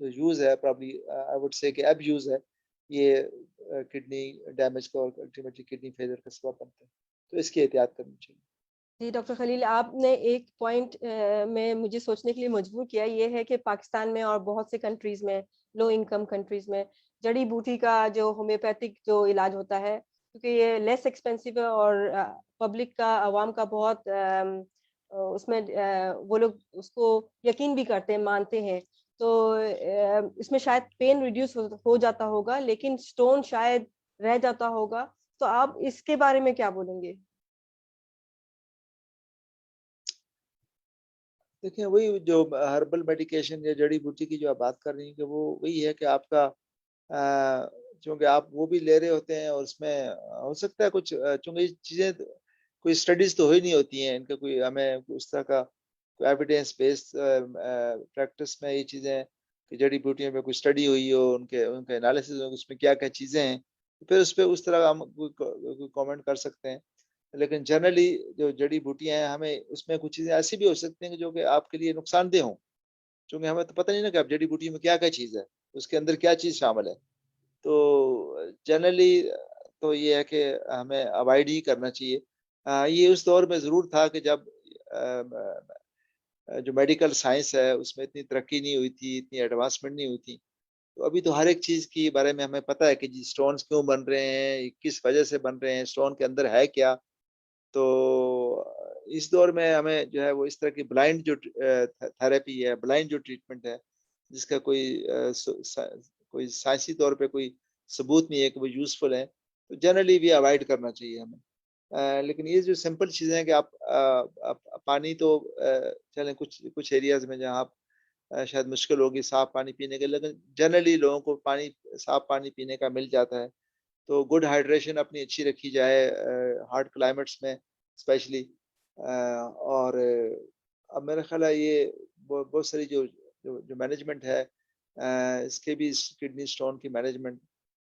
जो यूज़ है, प्रॉब्ली आई वुड से कि अब यूज़ है, ये किडनी डैमेज का और अल्टीमेटली किडनी फेलियर का सबब बनता है। तो इसकी एहतियात करनी चाहिए। जी, डॉक्टर खलील, आपने एक पॉइंट में मुझे सोचने के लिए मजबूर किया, ये है कि पाकिस्तान में और बहुत से कंट्रीज़ में, लो इनकम कंट्रीज़ में, जड़ी-बूटी का जो होम्योपैथिक जो इलाज होता है, क्योंकि ये लेस एक्सपेंसिव है और पब्लिक का, आवाम का बहुत उसमें वो लोग उसको यकीन भी करते हैं, मानते हैं। तो इसमें शायद पेन रिड्यूस हो जाता होगा, लेकिन स्टोन शायद रह जाता होगा। तो आप इसके बारे में क्या बोलेंगे? देखिए, वही जो हर्बल मेडिकेशन या जड़ी-बूटी की जो आप बात कर रही हैं, कि वो वही है कि आपका चूँकि आप वो भी ले रहे होते हैं, और उसमें हो सकता है कुछ चूँकि ये चीज़ें कोई स्टडीज़ तो हुई नहीं होती हैं, इनका कोई हमें उस तरह का कोई एविडेंस बेस्ड प्रैक्टिस में ये चीज़ें, कि जड़ी-बूटियों पे कोई स्टडी हुई हो, उनके उनके एनालिसिस हो, उसमें क्या-क्या चीज़ें हैं, तो फिर उसपे उस तरह हम कोई कमेंट कर सकते हैं। लेकिन जनरली जो जड़ी-बूटियाँ हैं, हमें उसमें कुछ चीज़ें ऐसी भी हो सकती हैं कि जो कि आपके लिए नुकसानदेह हों, क्योंकि हमें तो पता नहीं ना कि आप जड़ी-बूटी में क्या-क्या चीज़ है, उसके अंदर क्या चीज़ शामिल है। तो जनरली तो ये है कि हमें अवॉइड ही करना चाहिए। ये उस दौर में ज़रूर था कि जब जो मेडिकल साइंस है उसमें इतनी तरक्की नहीं हुई थी, इतनी एडवांसमेंट नहीं हुई थी। तो अभी तो हर एक चीज के बारे में हमें पता है कि जी स्टोन्स क्यों बन रहे हैं, किस वजह से बन रहे हैं, स्टोन के अंदर है क्या। तो इस दौर में हमें जो है वो इस तरह की ब्लाइंड जो थेरेपी है, ब्लाइंड जो ट्रीटमेंट है, जिसका कोई साइंसी तौर पे कोई सबूत नहीं है कि वो यूजफुल है, तो जनरली भी अवॉइड करना चाहिए हमें। लेकिन ये जो सिंपल चीजें हैं कि आप पानी तो चलें कुछ कुछ एरियाज में जहाँ आप शायद मुश्किल होगी साफ पानी पीने के, लेकिन जनरली लोगों को पानी, साफ पानी पीने का मिल जाता है। तो गुड हाइड्रेशन अपनी अच्छी रखी जाए हार्ड क्लाइमेट्स में स्पेशली। और अब मेरा ख्याल है ये बहुत सारी जो जो, जो मैनेजमेंट है, इसके भी किडनी स्टोन की मैनेजमेंट,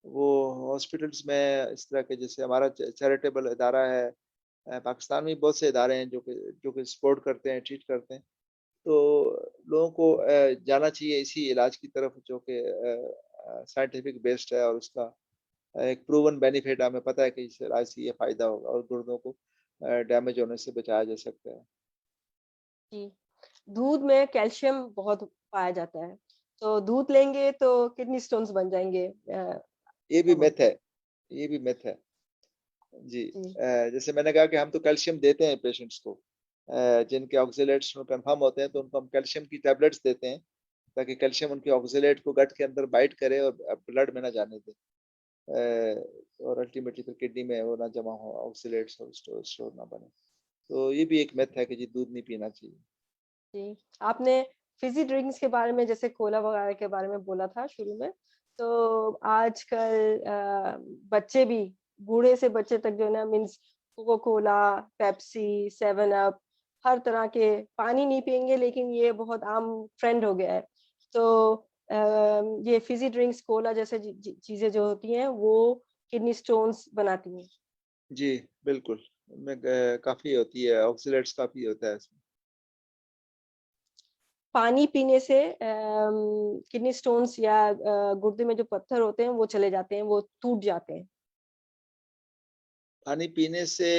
वो हॉस्पिटल्स में इस तरह के, जैसे हमारा चैरिटेबल इदारा है, पाकिस्तान में बहुत से इदारे हैं जो कि सपोर्ट करते हैं, ट्रीट करते हैं। तो लोगों को जाना चाहिए इसी इलाज की तरफ जो कि साइंटिफिक बेस्ड है, और उसका एक प्रूवन बेनिफिट हमें पता है कि इस इलाज से ये फायदा होगा और गुर्दों को डैमेज होने से बचाया जा सकता है। जी, दूध में कैल्शियम बहुत पाया जाता है, तो दूध लेंगे तो किडनी स्टोन्स बन जाएँगे, ये भी क्या मिथ बोलते है, हैं? ये भी मिथ है। जी, जी, जैसे मैंने कहा कि हम तो कैल्शियम देते हैं पेशेंट्स को, जिनके ऑक्सलेट्स में कंफर्म होते हैं तो उनको हम कैल्शियम की टैबलेट्स देते हैं, ताकि कैल्शियम उनके ऑक्सलेट को गट के अंदर बाइट करे और ब्लड में ना जाने दे। और अल्टीमेटली फिर किडनी में वो ना जमा हो ऑक्सलेट्स, और स्टोर स्टोर ना बने। तो ये भी एक मिथ है कि जी दूध नहीं पीना चाहिए। जी। आपने फ़िज़ी ड्रिंक्स के बारे में जैसे कोला वगैरह के बारे में बोला था शुरू में, तो आजकल बच्चे भी, बूढ़े से बच्चे तक जो है ना means Coca Cola, Pepsi, 7 up, हर तरह के पानी नहीं पिएँगे, लेकिन ये बहुत आम ट्रेंड हो गया है। तो ये फ़िज़ी ड्रिंक्स, कोला जैसे चीज़ें जो होती हैं वो किडनी स्टोन्स बनाती हैं। जी, बिल्कुल। उनमें काफ़ी होती है, ऑक्सलेट्स काफ़ी होता है इसमें। पानी पीने से किडनी स्टोन्स या गुर्दे में जो पत्थर होते हैं वो चले जाते हैं, वो टूट जाते हैं। पानी पीने से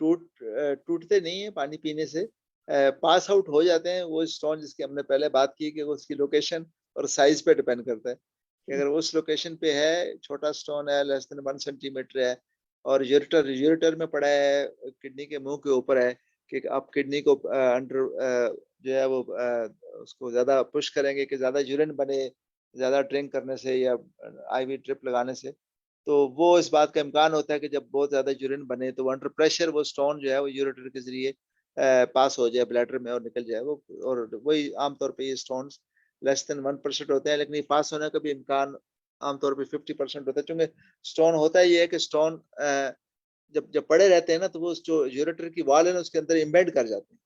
टूटते नहीं है पानी पीने से, पास आउट हो जाते हैं वो स्टोन, जिसकी हमने पहले बात की कि उसकी लोकेशन और साइज पे डिपेंड करता है कि जी, अगर उस लोकेशन पे है, छोटा स्टोन है, लेस देन 1 सेंटीमीटर है, और यूरेटर यूरेटर में पड़ा है, किडनी के मुंह के ऊपर है, कि आप किडनी को अंडर जो है वो उसको ज्यादा पुश करेंगे कि ज्यादा यूरिन बने, ज्यादा ड्रिंक करने से या आईवी ड्रिप लगाने से, तो वो इस बात का इम्कान होता है कि जब बहुत ज़्यादा यूरिन बने तो वो अंडर प्रेशर वो स्टोन जो है वो यूरेटर के ज़रिए पास हो जाए ब्लैडर में और निकल जाए वो। और वही आमतौर पे ये स्टोन्स लेस देन 1% होते हैं, लेकिन ये पास होने का भी इम्कान आमतौर पे 50% होता है, क्योंकि स्टोन होता ही है कि स्टोन जब जब पड़े रहते हैं ना, तो वो जो यूरेटर की वॉल है ना उसके अंदर इम्बेड कर जाते हैं।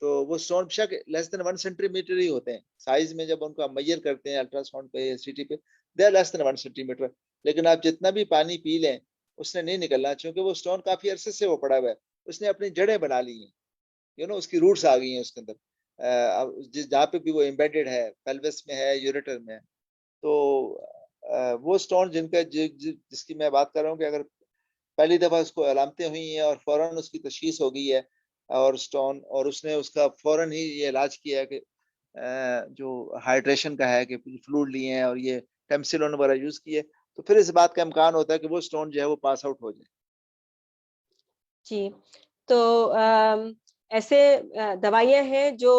तो वो स्टोन बेशक लेस देन 1 सेंटीमीटर ही होते हैं साइज में, जब उनको आप मेजर करते हैं अल्ट्रासाउंड पे या सीटी पे, they are less than 1 centimetre. लेकिन आप जितना भी पानी पी लें, उसने नहीं निकलना, क्योंकि वो स्टोन काफी अरसे से वो पड़ा हुआ है, उसने अपनी जड़ें बना ली हैं, उसकी रूट्स आ गई हैं उसके अंदर। अब जिस जहाँ पे भी वो एम्बेडेड है, पेल्विस में है, यूरेटर में है, तो वो स्टोन जिसकी मैं बात कर रहा हूँ कि अगर पहली दफा उसको अलामतें हुई हैं और फौरन उसकी तशखीस हो गई है, और स्टोन, और उसने उसका फौरन ही ये इलाज किया है कि जो हाइड्रेशन का है कि फ्लूइड लिए हैं और ये टेम्सिलोन वगैरह यूज किए, तो फिर इस बात का इम्कान होता है कि वो स्टोन जो है वो पास आउट हो जाए। जी। तो ऐसे दवाइयाँ हैं जो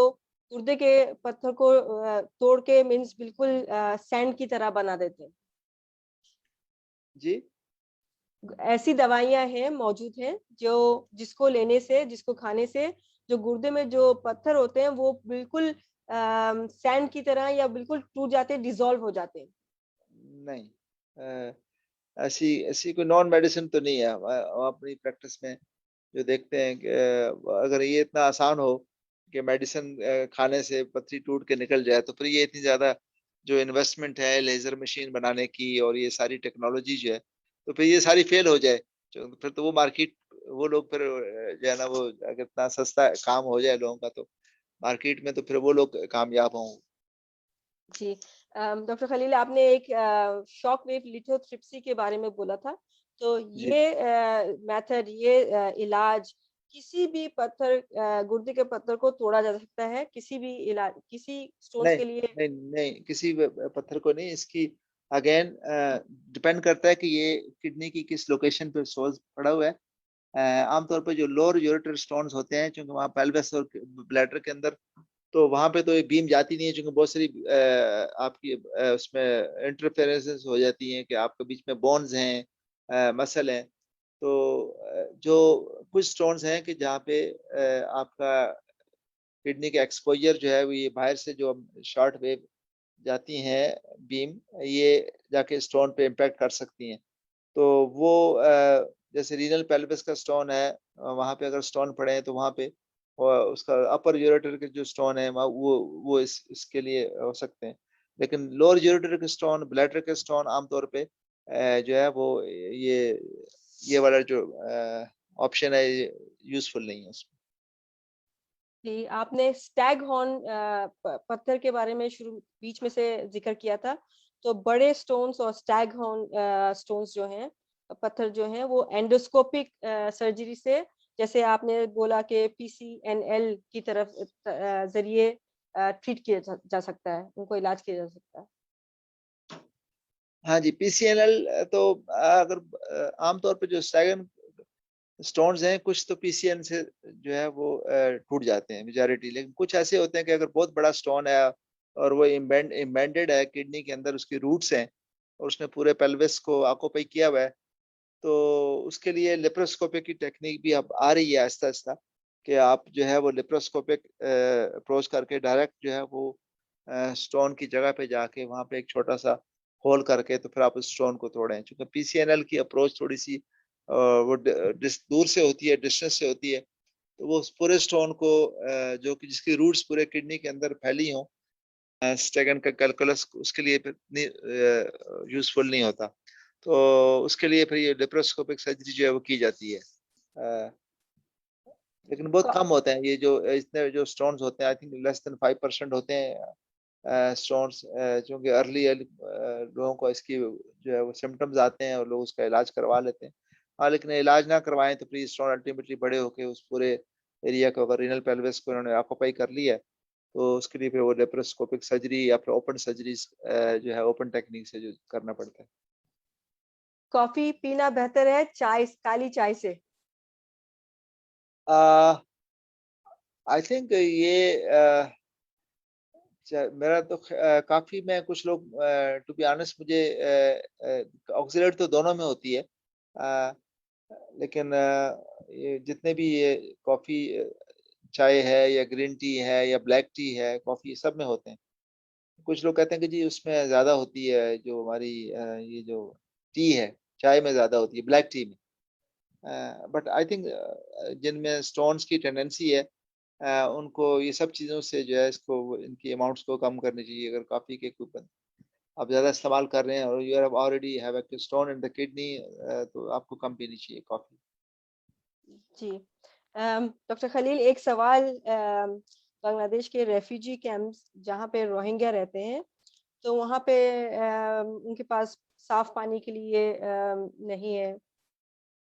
गुर्दे के पत्थर को तोड़ के मीन्स बिल्कुल सैंड की तरह बना देते हैं। जी। ऐसी दवाइयाँ हैं, मौजूद हैं, जो जिसको लेने से, जिसको खाने से जो गुर्दे में जो पत्थर होते हैं वो बिल्कुल सैंड की तरह या बिल्कुल टूट जाते हैं, डिसॉल्व हो जाते हैं। नहीं, ऐसी ऐसी कोई नॉन मेडिसिन तो नहीं है। हम अपनी प्रैक्टिस में जो देखते हैं कि अगर ये इतना आसान हो कि मेडिसिन खाने से पथरी टूट के निकल जाए, तो फिर ये इतनी ज्यादा जो इन्वेस्टमेंट है लेजर मशीन बनाने की और ये सारी टेक्नोलॉजी जो है, तो फिर ये सारी फेल हो जाए, तो फिर तो वो मार्केट, वो लोग फिर जो है ना, वो अगर इतना सस्ता काम हो जाए लोगों का, तो मार्केट में तो फिर वो लोग कामयाब हों। जी। डॉक्टर खलील, आपने एक शॉक वेव लिथोट्रिप्सी के बारे में बोला था। तो जी। ये मेथड, ये इलाज किसी भी पत्थर गुर्दे के पत्थर को तोड़ा जा सकता है किसी भी इलाज, किसी स्टोन्स नहीं के लिए? नहीं नहीं, किसी पत्थर को नहीं। इसकी अगेन डिपेंड करता है कि ये किडनी की किस लोकेशन पे सोर्स पड़ा हुआ है। आमतौर पर जो लोअर यूरेटर स्टोन्स होते हैं, क्योंकि वहाँ पेल्विस और ब्लैडर के अंदर, तो वहां पे तो ये बीम जाती नहीं है, क्योंकि बहुत सारी आपकी उसमें इंटरफेरेंसेस हो जाती हैं कि आपके बीच में बोन्स हैं, मसल हैं। तो जो कुछ स्टोन्स हैं कि जहाँ पे आपका किडनी का एक्सपोजर जो है वो ये बाहर से जो शॉर्ट वेव जाती हैं बीम, ये जाके स्टोन पे इम्पैक्ट कर सकती हैं। तो वो जैसे रीनल पेल्विस का स्टोन है, वहाँ पे अगर स्टोन पड़े हैं तो वहाँ पे उसका अपर यूरेटर के जो स्टोन है वो इसके लिए हो सकते हैं। लेकिन लोअर यूरेटर के स्टोन, ब्लैडर के स्टोन आमतौर पे जो है वो ये वाला जो ऑप्शन है यूजफुल नहीं है उसमें। जी, आपने स्टैग हॉर्न पत्थर के बारे में शुरू बीच में से जिक्र किया था। तो बड़े स्टोन्स और स्टैग हॉर्न स्टोन्स जो हैं, पत्थर जो हैं, वो एंडोस्कोपिक सर्जरी से, जैसे आपने बोला कि पीसीएनएल की तरफ जरिए ट्रीट किया जा सकता है, उनको इलाज किया जा सकता है। हाँ जी, पीसीएनएल तो अगर आमतौर पे जो स्टैगन स्टोन्स हैं, कुछ तो पीसीएन से जो है वो टूट जाते हैं मेजॉरिटी, लेकिन कुछ ऐसे होते हैं कि अगर बहुत बड़ा स्टोन है और वो इम्बेडेड है किडनी के अंदर, उसकी रूट्स हैं और उसने पूरे पेल्विस को ऑक्यूपाई किया हुआ है, तो उसके लिए लेप्रोस्कोपिक की टेक्निक भी अब आ रही है आहिस्ता आहिस्ता, कि आप जो है वो लेप्रोस्कोपिक अप्रोच करके डायरेक्ट जो है वो स्टोन की जगह पे जाके वहाँ पे एक छोटा सा होल करके तो फिर आप उस स्टोन को तोड़ें। क्योंकि पीसीएनएल की अप्रोच थोड़ी सी वो दूर से होती है, डिस्टेंस से होती है, तो वो उस पूरे स्टोन को जो कि जिसकी रूट्स पूरे किडनी के अंदर फैली हों, स्टेगन का कैलकुलस उसके लिए फिर यूजफुल नहीं होता। तो उसके लिए फिर ये लेप्रोस्कोपिक सर्जरी जो है वो की जाती है। अ, लेकिन बहुत क- कम होते हैं ये जो इतने जो स्टोन्स होते हैं, आई थिंक लेस देन 5% होते हैं स्टोन्स, क्योंकि अर्ली लोगों को इसकी जो है वो सिम्टम्स आते हैं और लोग उसका इलाज करवा लेते हैं। हाँ, लेकिन इलाज ना करवाएं तो फिर स्टोन अल्टीमेटली बड़े होके उस पूरे एरिया को, अगर रीनल पेल्विस को उन्होंने ऑक्यूपाई कर लिया है, तो उसके लिए फिर वो लेप्रोस्कोपिक सर्जरी या फिर ओपन सर्जरीज जो है ओपन टेक्निक से जो करना पड़ता है। कॉफी पीना बेहतर है चाय, काली चाय से? आई थिंक ये मेरा तो काफी, मैं कुछ लोग, टू बी ऑनेस्ट, मुझे ऑक्सीडेंट तो दोनों में होती है, अ, लेकिन ये जितने भी ये कॉफी, चाय है या ग्रीन टी है या ब्लैक टी है, कॉफी सब में होते हैं। कुछ लोग कहते हैं कि जी उसमें ज्यादा होती है, जो हमारी ये जो टी है, चाय में ज्यादा होती है, ब्लैक टी में। बट आई थिंक जिनमें स्टोन्स की टेंडेंसी है, उनको ये सब चीज़ों से जो है इसको इनकी अमाउंट्स को कम करनी चाहिए। अगर कॉफ़ी के कूपन आप ज़्यादा इस्तेमाल कर रहे हैं और you have already have a stone in the kidney, तो आपको कम पीनी चाहिए कॉफ़ी। जी। डॉक्टर खलील, एक सवाल, बांग्लादेश के रेफ्यूजी कैंप्स जहाँ पे रोहिंग्या रहते हैं, तो वहाँ पे उनके पास साफ पानी के लिए नहीं है,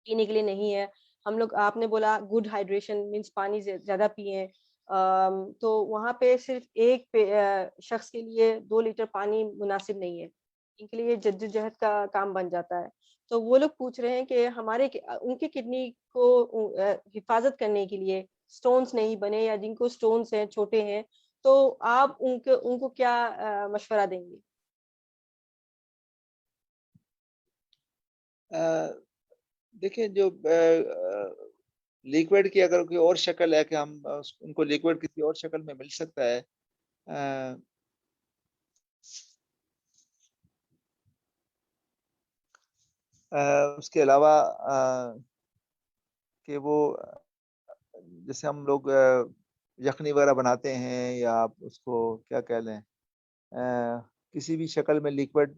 पीने के लिए नहीं है। हम लोग, आपने बोला गुड हाइड्रेशन मीन्स पानी ज्यादा पिए। तो वहाँ पे सिर्फ एक शख्स के लिए 2 लीटर पानी मुनासिब नहीं है, इनके लिए जद्दोजहद का काम बन जाता है। तो वो लोग पूछ रहे हैं कि उनके किडनी को हिफाजत करने के लिए स्टोन्स नहीं बने, या जिनको स्टोन्स हैं छोटे हैं, तो आप उनको उनको क्या मशवरा देंगे? देखिए, जो लिक्विड की अगर कोई और शक्ल है कि हम उनको लिक्विड किसी और शक्ल में मिल सकता है, अ, उसके अलावा कि वो जैसे हम लोग यखनी वगैरह बनाते हैं, या आप उसको क्या कह लें, किसी भी शक्ल में लिक्विड,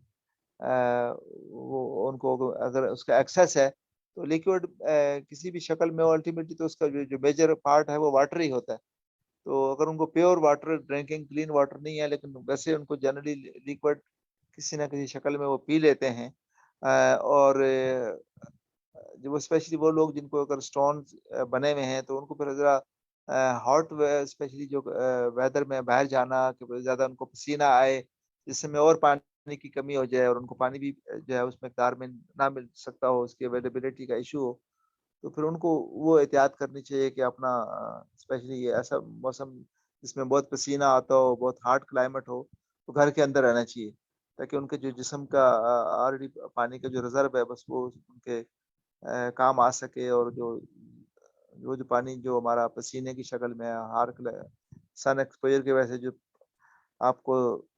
वो उनको अगर उसका एक्सेस है तो लिक्विड किसी भी शक्ल में, अल्टीमेटली तो उसका जो मेजर पार्ट है वो वाटर ही होता है। तो अगर उनको pure water, drinking clean water नहीं है, लेकिन वैसे उनको जनरली लिक्विड किसी ना किसी शक्ल में वो पी लेते हैं, और जो वो स्पेशली वो लोग जिनको अगर स्टोन बने हुए हैं तो उनको फिर ज़रा हॉट स्पेशली जो वेदर में बाहर जाना कि ज़्यादा उनको पसीना आए, जिसमें और पानी की कमी हो जाए और उनको पानी भी जो है उस मिकदार में ना मिल सकता हो, उसकी अवेलेबिलिटी का इश्यू हो, तो फिर उनको वो एहतियात करनी चाहिए कि अपना स्पेशली ये ऐसा मौसम जिसमें बहुत पसीना आता हो, बहुत हॉट क्लाइमेट हो, तो घर के अंदर रहना चाहिए, ताकि उनके जो जिस्म का ऑलरेडी पानी का जो रिज़र्व है बस वो उनके काम आ सके और जो वो जो पानी जो हमारा पसीने की शक्ल में हार्क सन एक्सपोज़र की वजह से जो आपको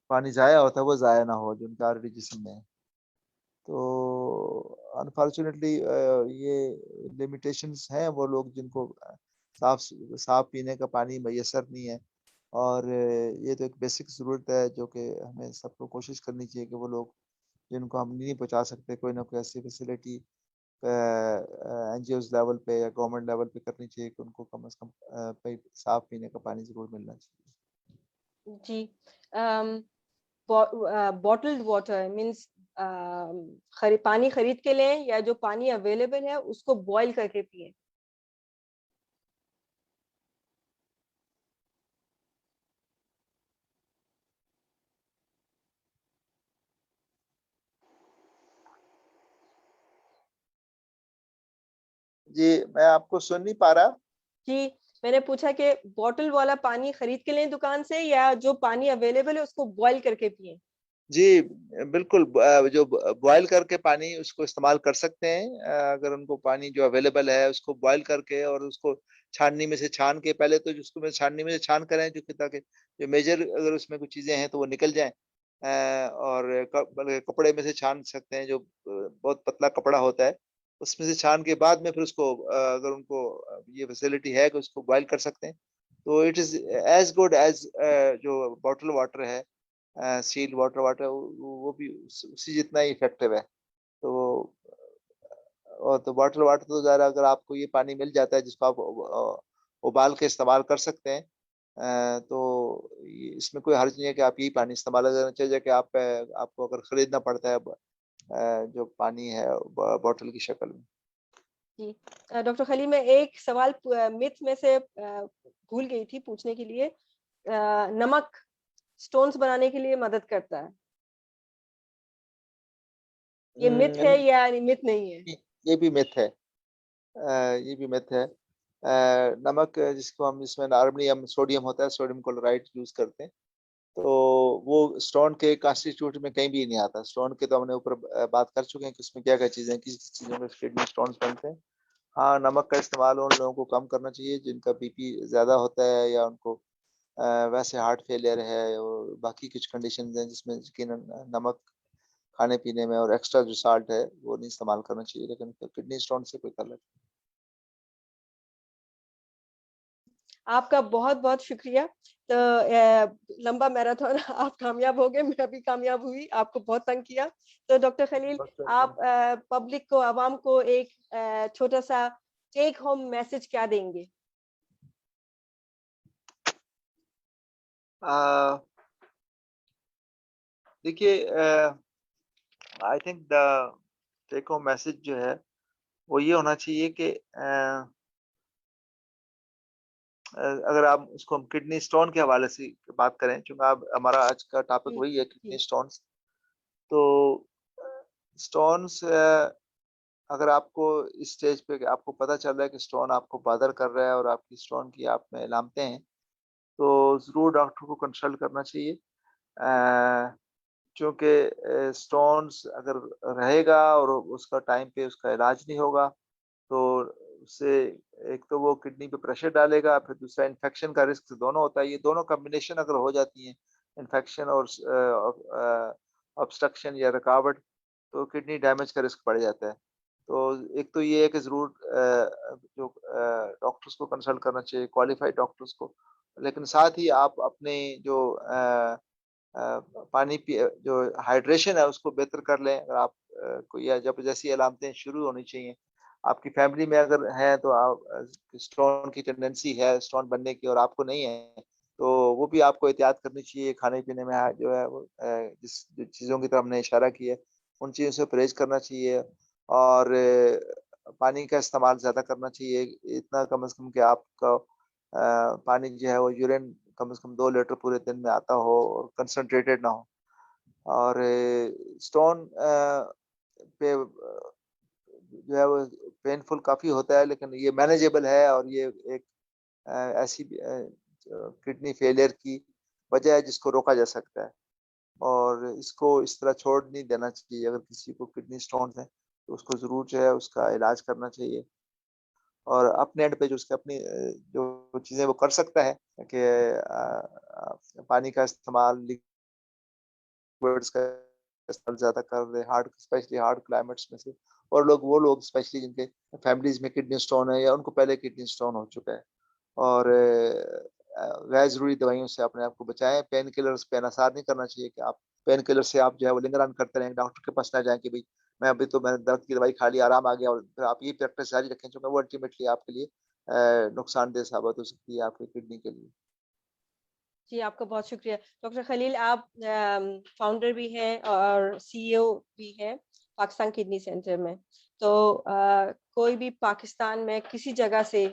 पानी ज़ाया होता है, वो ज़ाया ना हो, जो उनका ऑलरेडी जिस्म में है। तो अनफॉर्चुनेटली ये लिमिटेशंस हैं, वो लोग जिनको साफ साफ पीने का पानी मैसर नहीं है और ये तो एक बेसिक ज़रूरत है जो कि हमें सबको कोशिश करनी चाहिए कि वो लोग जिनको हम नहीं पहुँचा सकते, कोई ना कोई ऐसी फैसिलिटी एनजीओज़ लेवल पे या गवर्नमेंट लेवल पे करनी चाहिए कि उनको कम से कम साफ पीने का पानी ज़रूर मिलना चाहिए। जी। बॉटल्ड वाटर मीन्स पानी खरीद के लें या जो पानी अवेलेबल है उसको बॉईल करके पिए। जी, मैं आपको सुन नहीं पा रहा। जी, मैंने पूछा कि बॉटल वाला पानी खरीद के लें दुकान से या जो पानी अवेलेबल है उसको बॉईल करके पिए। जी, बिल्कुल जो बॉयल करके पानी उसको इस्तेमाल कर सकते हैं। अगर उनको पानी जो अवेलेबल है उसको बॉयल करके और उसको छाननी में से छान के पहले तो जिसको मैं छाननी में से छान करें जो कि ताकि जो मेजर अगर उसमें कुछ चीज़ें हैं तो वो निकल जाएँ। और बल्कि कपड़े में से छान सकते हैं जो बहुत पतला कपड़ा होता है, उसमें से छान के बाद में फिर उसको अगर उनको ये फैसिलिटी है कि उसको बॉयल कर सकते हैं, तो it is as good as जो बॉटल वाटर है सील्ड वाटर वाटर वो भी उसी जितना ही इफेक्टिव है। तो और तो बॉटल वाटर तो ज़रा अगर आपको ये पानी मिल जाता है जिसको आप उबाल के इस्तेमाल कर सकते हैं तो ये इसमें कोई हर्ज नहीं है कि आप यही पानी इस्तेमाल करना चाहिए कि आपको अगर खरीदना पड़ता है जो पानी है बॉटल की शक्ल में। जी। डॉक्टर खलील मैं एक सवाल मिथ में से भूल गई थी पूछने के लिए। नमक स्टोन्स बनाने के लिए मदद करता है। ये मिथ है नहीं, या मिथ नहीं है? ये भी मिथ है। ये भी मिथ है। नमक जिसको हम इसमें नॉर्मली हम सोडियम होता है, सोडियम क्लोराइड यूज़ करते हैं। तो वो स्टोन के कॉन्स्टिट्यूट में कहीं भी नहीं आता। स्टोन के तो हमने ऊपर बात कर चुके हैं कि उसमें क्या-क्या चीज़ें हैं, किस-किस चीज़ों में किडनी स्टोन्स बनते हैं। हाँ, नमक का इस्तेमाल उन लोगों को कम करना चाहिए जिनका बीपी ज़्यादा होता है या उनको वैसे हार्ट फेलियर है और बाकी कुछ कंडीशंस हैं जिसमें यकीनन नमक खाने-पीने में और एक्स्ट्रा जो साल्ट है वो नहीं इस्तेमाल करना चाहिए। लेकिन किडनी स्टोन से कोई ताल्लुक आपका बहुत-बहुत शुक्रिया। तो लंबा मैराथन आप कामयाब हो गए, मैं भी कामयाब हुई, आपको बहुत तंग किया। तो डॉक्टर खलील नहीं। आप पब्लिक को, आवाम को एक छोटा-सा टेक होम मैसेज क्या देंगे? अ, देखिए I think the take home message जो है वो ये होना चाहिए कि अगर आप उसको हम किडनी स्टोन के हवाले से बात करें क्योंकि आप हमारा आज का टॉपिक जी, वही है किडनी जी, स्टोन्स तो स्टोन्स अगर आपको इस स्टेज पे आपको पता चल रहा है कि स्टोन आपको बॉदर कर रहा है और आपकी स्टोन की आप में अलामतें हैं तो ज़रूर डॉक्टर को कंसल्ट करना चाहिए क्योंकि स्टोन्स अगर रहेगा और उसका टाइम पे उसका इलाज नहीं होगा तो उससे एक तो वो किडनी पे प्रेशर डालेगा, फिर दूसरा इन्फेक्शन का रिस्क दोनों होता है। ये दोनों कॉम्बिनेशन अगर हो जाती हैं, इन्फेक्शन और ऑब्स्ट्रक्शन या रुकावट, तो किडनी डैमेज का रिस्क बढ़ जाता है। तो एक तो ये है कि ज़रूर जो डॉक्टर्स को कंसल्ट करना चाहिए, क्वालिफाइड डॉक्टर्स को। लेकिन साथ ही आप अपने जो पानी जो हाइड्रेशन है उसको बेहतर कर लें। अगर आप को या जब जैसी अलामतें शुरू होनी चाहिए, आपकी फैमिली में अगर है तो आप स्टोन की टेंडेंसी है स्टोन बनने की और आपको नहीं है, तो वो भी आपको एहतियात करनी चाहिए। खाने-पीने में जो है वो जिस चीज़ों की तरफ हमने इशारा किया है, उन चीज़ों से परहेज़ करना चाहिए और पानी का इस्तेमाल ज़्यादा करना चाहिए। इतना कम से कम कि आपका पानी जो है वो यूरिन कम से कम 2 लीटर पूरे दिन में आता हो और कंसंट्रेटेड ना हो। और स्टोन पे जो है वो पेनफुल काफ़ी होता है, लेकिन ये मैनेजेबल है और ये एक अ, ऐसी किडनी फेलियर की वजह है जिसको रोका जा सकता है। और इसको इस तरह छोड़ नहीं देना चाहिए। अगर किसी को किडनी स्टोन्स हैं, तो उसको ज़रूर जो है उसका इलाज करना चाहिए। और अपने एंड पे जो उसकी अपनी जो चीज़ें वो कर सकता है कि पानी का इस्तेमाल, लिक्विड्स का इस्तेमाल ज़्यादा कर रहे हैं, हार्ड स्पेशली हार्ड क्लाइमेट्स में से। और वो लोग स्पेशली जिनके फैमिलीज़ में किडनी स्टोन है या उनको पहले किडनी स्टोन हो चुका है। और गैर ज़रूरी दवाइयों से अपने आप को बचाएँ। पेन किलर्स पे इन्हसार नहीं करना चाहिए कि आप पेन किलर से आप जो है वो लिंगर ऑन करते रहें, डॉक्टर के पास ना जाएँ कि भई मैंने दर्द की दवाई खा ली, आराम आ गया, और फिर आप ये प्रैक्टिस जारी रखें, जो कि वो अल्टीमेटली आपके लिए नुकसानदेह साबित हो सकती है आपकी किडनी के लिए। जी, आपका बहुत शुक्रिया। डॉक्टर खलील, आप फाउंडर भी हैं और सीईओ भी हैं पाकिस्तान किडनी सेंटर में। तो कोई भी पाकिस्तान में किसी जगह से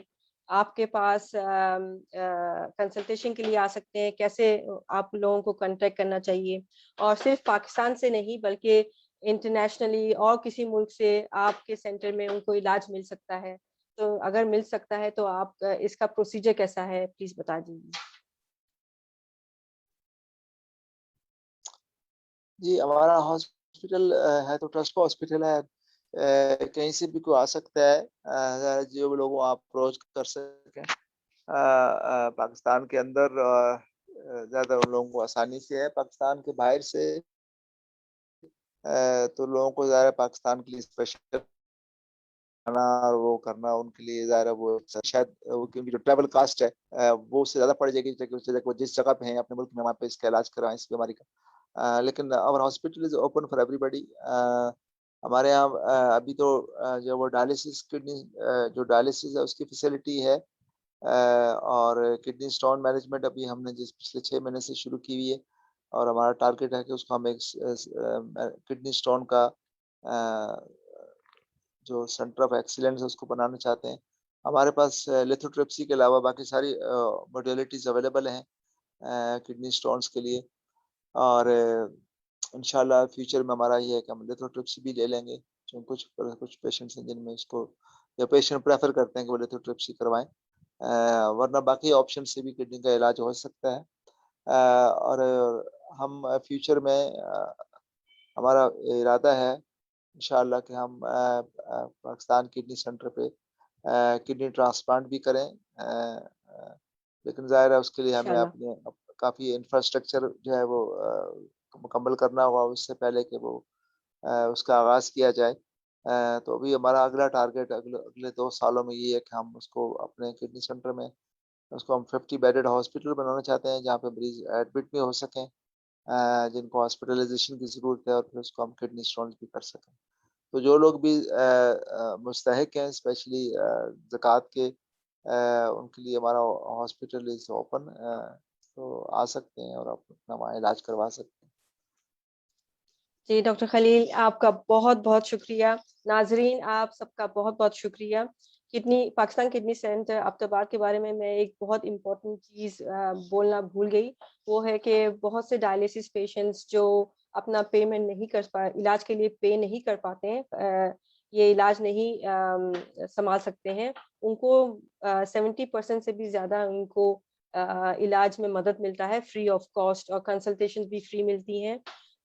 आपके पास कंसल्टेशन के लिए आ सकते हैं, कैसे आप लोगों को कॉन्टैक्ट करना चाहिए? और सिर्फ़ पाकिस्तान से नहीं बल्कि इंटरनेशनली और किसी मुल्क से आपके सेंटर में उनको इलाज मिल सकता है? तो अगर मिल सकता है तो आप इसका प्रोसीजर कैसा है? प्लीज़ बता दीजिए। जी, हमारा हॉस्पिटल है तो ट्रस्ट हॉस्पिटल है। कहीं से भी कोई आ सकता है, जो लोग वहाँ अप्रोच कर सकें। पाकिस्तान के अंदर ज़्यादा उन लोगों को आसानी से है। पाकिस्तान के बाहर से तो लोगों को ज़्यादा पाकिस्तान के लिए स्पेशल आना और वो करना उनके लिए ज़ाहिर है वो शायद क्योंकि जो ट्रैवल कास्ट है वो उससे ज़्यादा पड़ जाएगी, जैसे वो जिस जगह पे हैं अपने मुल्क में वहाँ पे इसका इलाज कराएँ इस बीमारी का। लेकिन our hospital is open for everybody. हमारे यहाँ अभी तो जो वो डायलिसिस किडनी जो डायलिसिस है उसकी फैसिलिटी है। और किडनी स्टोन मैनेजमेंट अभी हमने जिस पिछले 6 महीने से शुरू की हुई है, और हमारा टारगेट है कि उसको हम एक किडनी स्टोन का जो सेंटर ऑफ एक्सीलेंस है उसको बनाना चाहते हैं। हमारे पास लिथोट्रिप्सी के अलावा बाकी सारी मॉड्यूलिटीज़ अवेलेबल हैं किडनी स्टोन्स के लिए। और इंशाल्लाह फ्यूचर में हमारा ये है कि हम लिथोट्रिप्सी भी ले लेंगे। जो कुछ पेशेंट्स हैं जिनमें इसको या पेशेंट प्रेफ़र करते हैं कि वो लिथोट्रिप्सी करवाएँ। वरना बाकी ऑप्शन से भी किडनी का इलाज हो सकता है। और हम फ्यूचर में हमारा इरादा है इंशाअल्लाह कि हम पाकिस्तान किडनी सेंटर पे किडनी ट्रांसप्लांट भी करें। लेकिन ज़ाहिर है उसके लिए हमें इंशाल्लाह। अपने काफ़ी इंफ्रास्ट्रक्चर जो है वो मुकम्मल करना होगा उससे पहले कि वो उसका आगाज़ किया जाए। तो अभी हमारा अगला टारगेट अगले अगले 2 सालों में ये है कि हम उसको अपने किडनी सेंटर में उसको हम 50 बेडेड हॉस्पिटल बनाना चाहते हैं, जहाँ पे मरीज़ एडमिट भी हो सकें, जिनको हॉस्पिटलाइज़ेशन की ज़रूरत है, और फिर उसको हम किडनी स्टोन्स भी कर सकें। तो जो लोग भी मुस्तहिक हैं स्पेशली ज़कात के, उनके लिए हमारा हॉस्पिटल इज़ ओपन, तो आ सकते हैं और आप अपना वहाँ इलाज करवा सकते हैं। जी, डॉक्टर खलील, आपका बहुत-बहुत शुक्रिया। नाज़रीन, आप सबका बहुत-बहुत शुक्रिया। पाकिस्तान किडनी सेंटर अब्ताबाद के बारे में मैं एक बहुत इम्पोर्टेंट चीज़ बोलना भूल गई। वो है कि बहुत से डायलिसिस पेशेंट्स जो अपना पेमेंट नहीं कर पा इलाज के लिए पे नहीं कर पाते हैं, ये इलाज नहीं सँभाल सकते हैं, उनको 70% से भी ज़्यादा उनको इलाज में मदद मिलता है, फ्री ऑफ कॉस्ट, और कंसल्टेशंस भी फ्री मिलती हैं।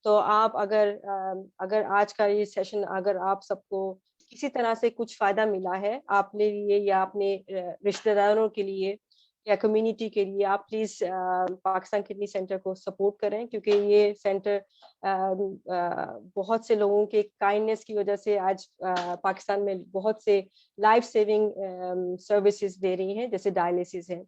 तो आप अगर आज का ये सेशन अगर आप सबको किसी तरह से कुछ फ़ायदा मिला है, अपने लिए या अपने रिश्तेदारों के लिए या कम्युनिटी के लिए, आप प्लीज़ पाकिस्तान किडनी सेंटर को सपोर्ट करें, क्योंकि ये सेंटर बहुत से लोगों के काइंडनेस की वज़ह से आज पाकिस्तान में बहुत से लाइफ सेविंग सर्विसेज़ दे रही हैं, जैसे डायलिसिस है।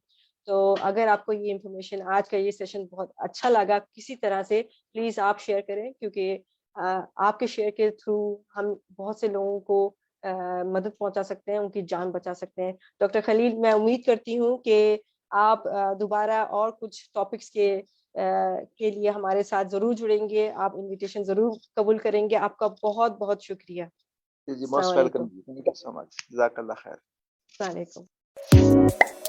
तो अगर आपको ये इन्फॉर्मेशन, आज का ये सेशन बहुत अच्छा लगा किसी तरह से, प्लीज़ आप शेयर करें, क्योंकि आपके शेयर के थ्रू हम बहुत से लोगों को मदद पहुंचा सकते हैं, उनकी जान बचा सकते हैं। डॉक्टर खलील, मैं उम्मीद करती हूँ कि आप दोबारा और कुछ टॉपिक्स के लिए हमारे साथ ज़रूर जुड़ेंगे, आप इनविटेशन ज़रूर कबूल करेंगे। आपका बहुत-बहुत शुक्रिया। जी, जी, अस्सलाम मोस्ट वेलकम वालेकुम। जी। Thank you so much. जज़ाकल्लाह खैर। अस्सलाम वालेकुम।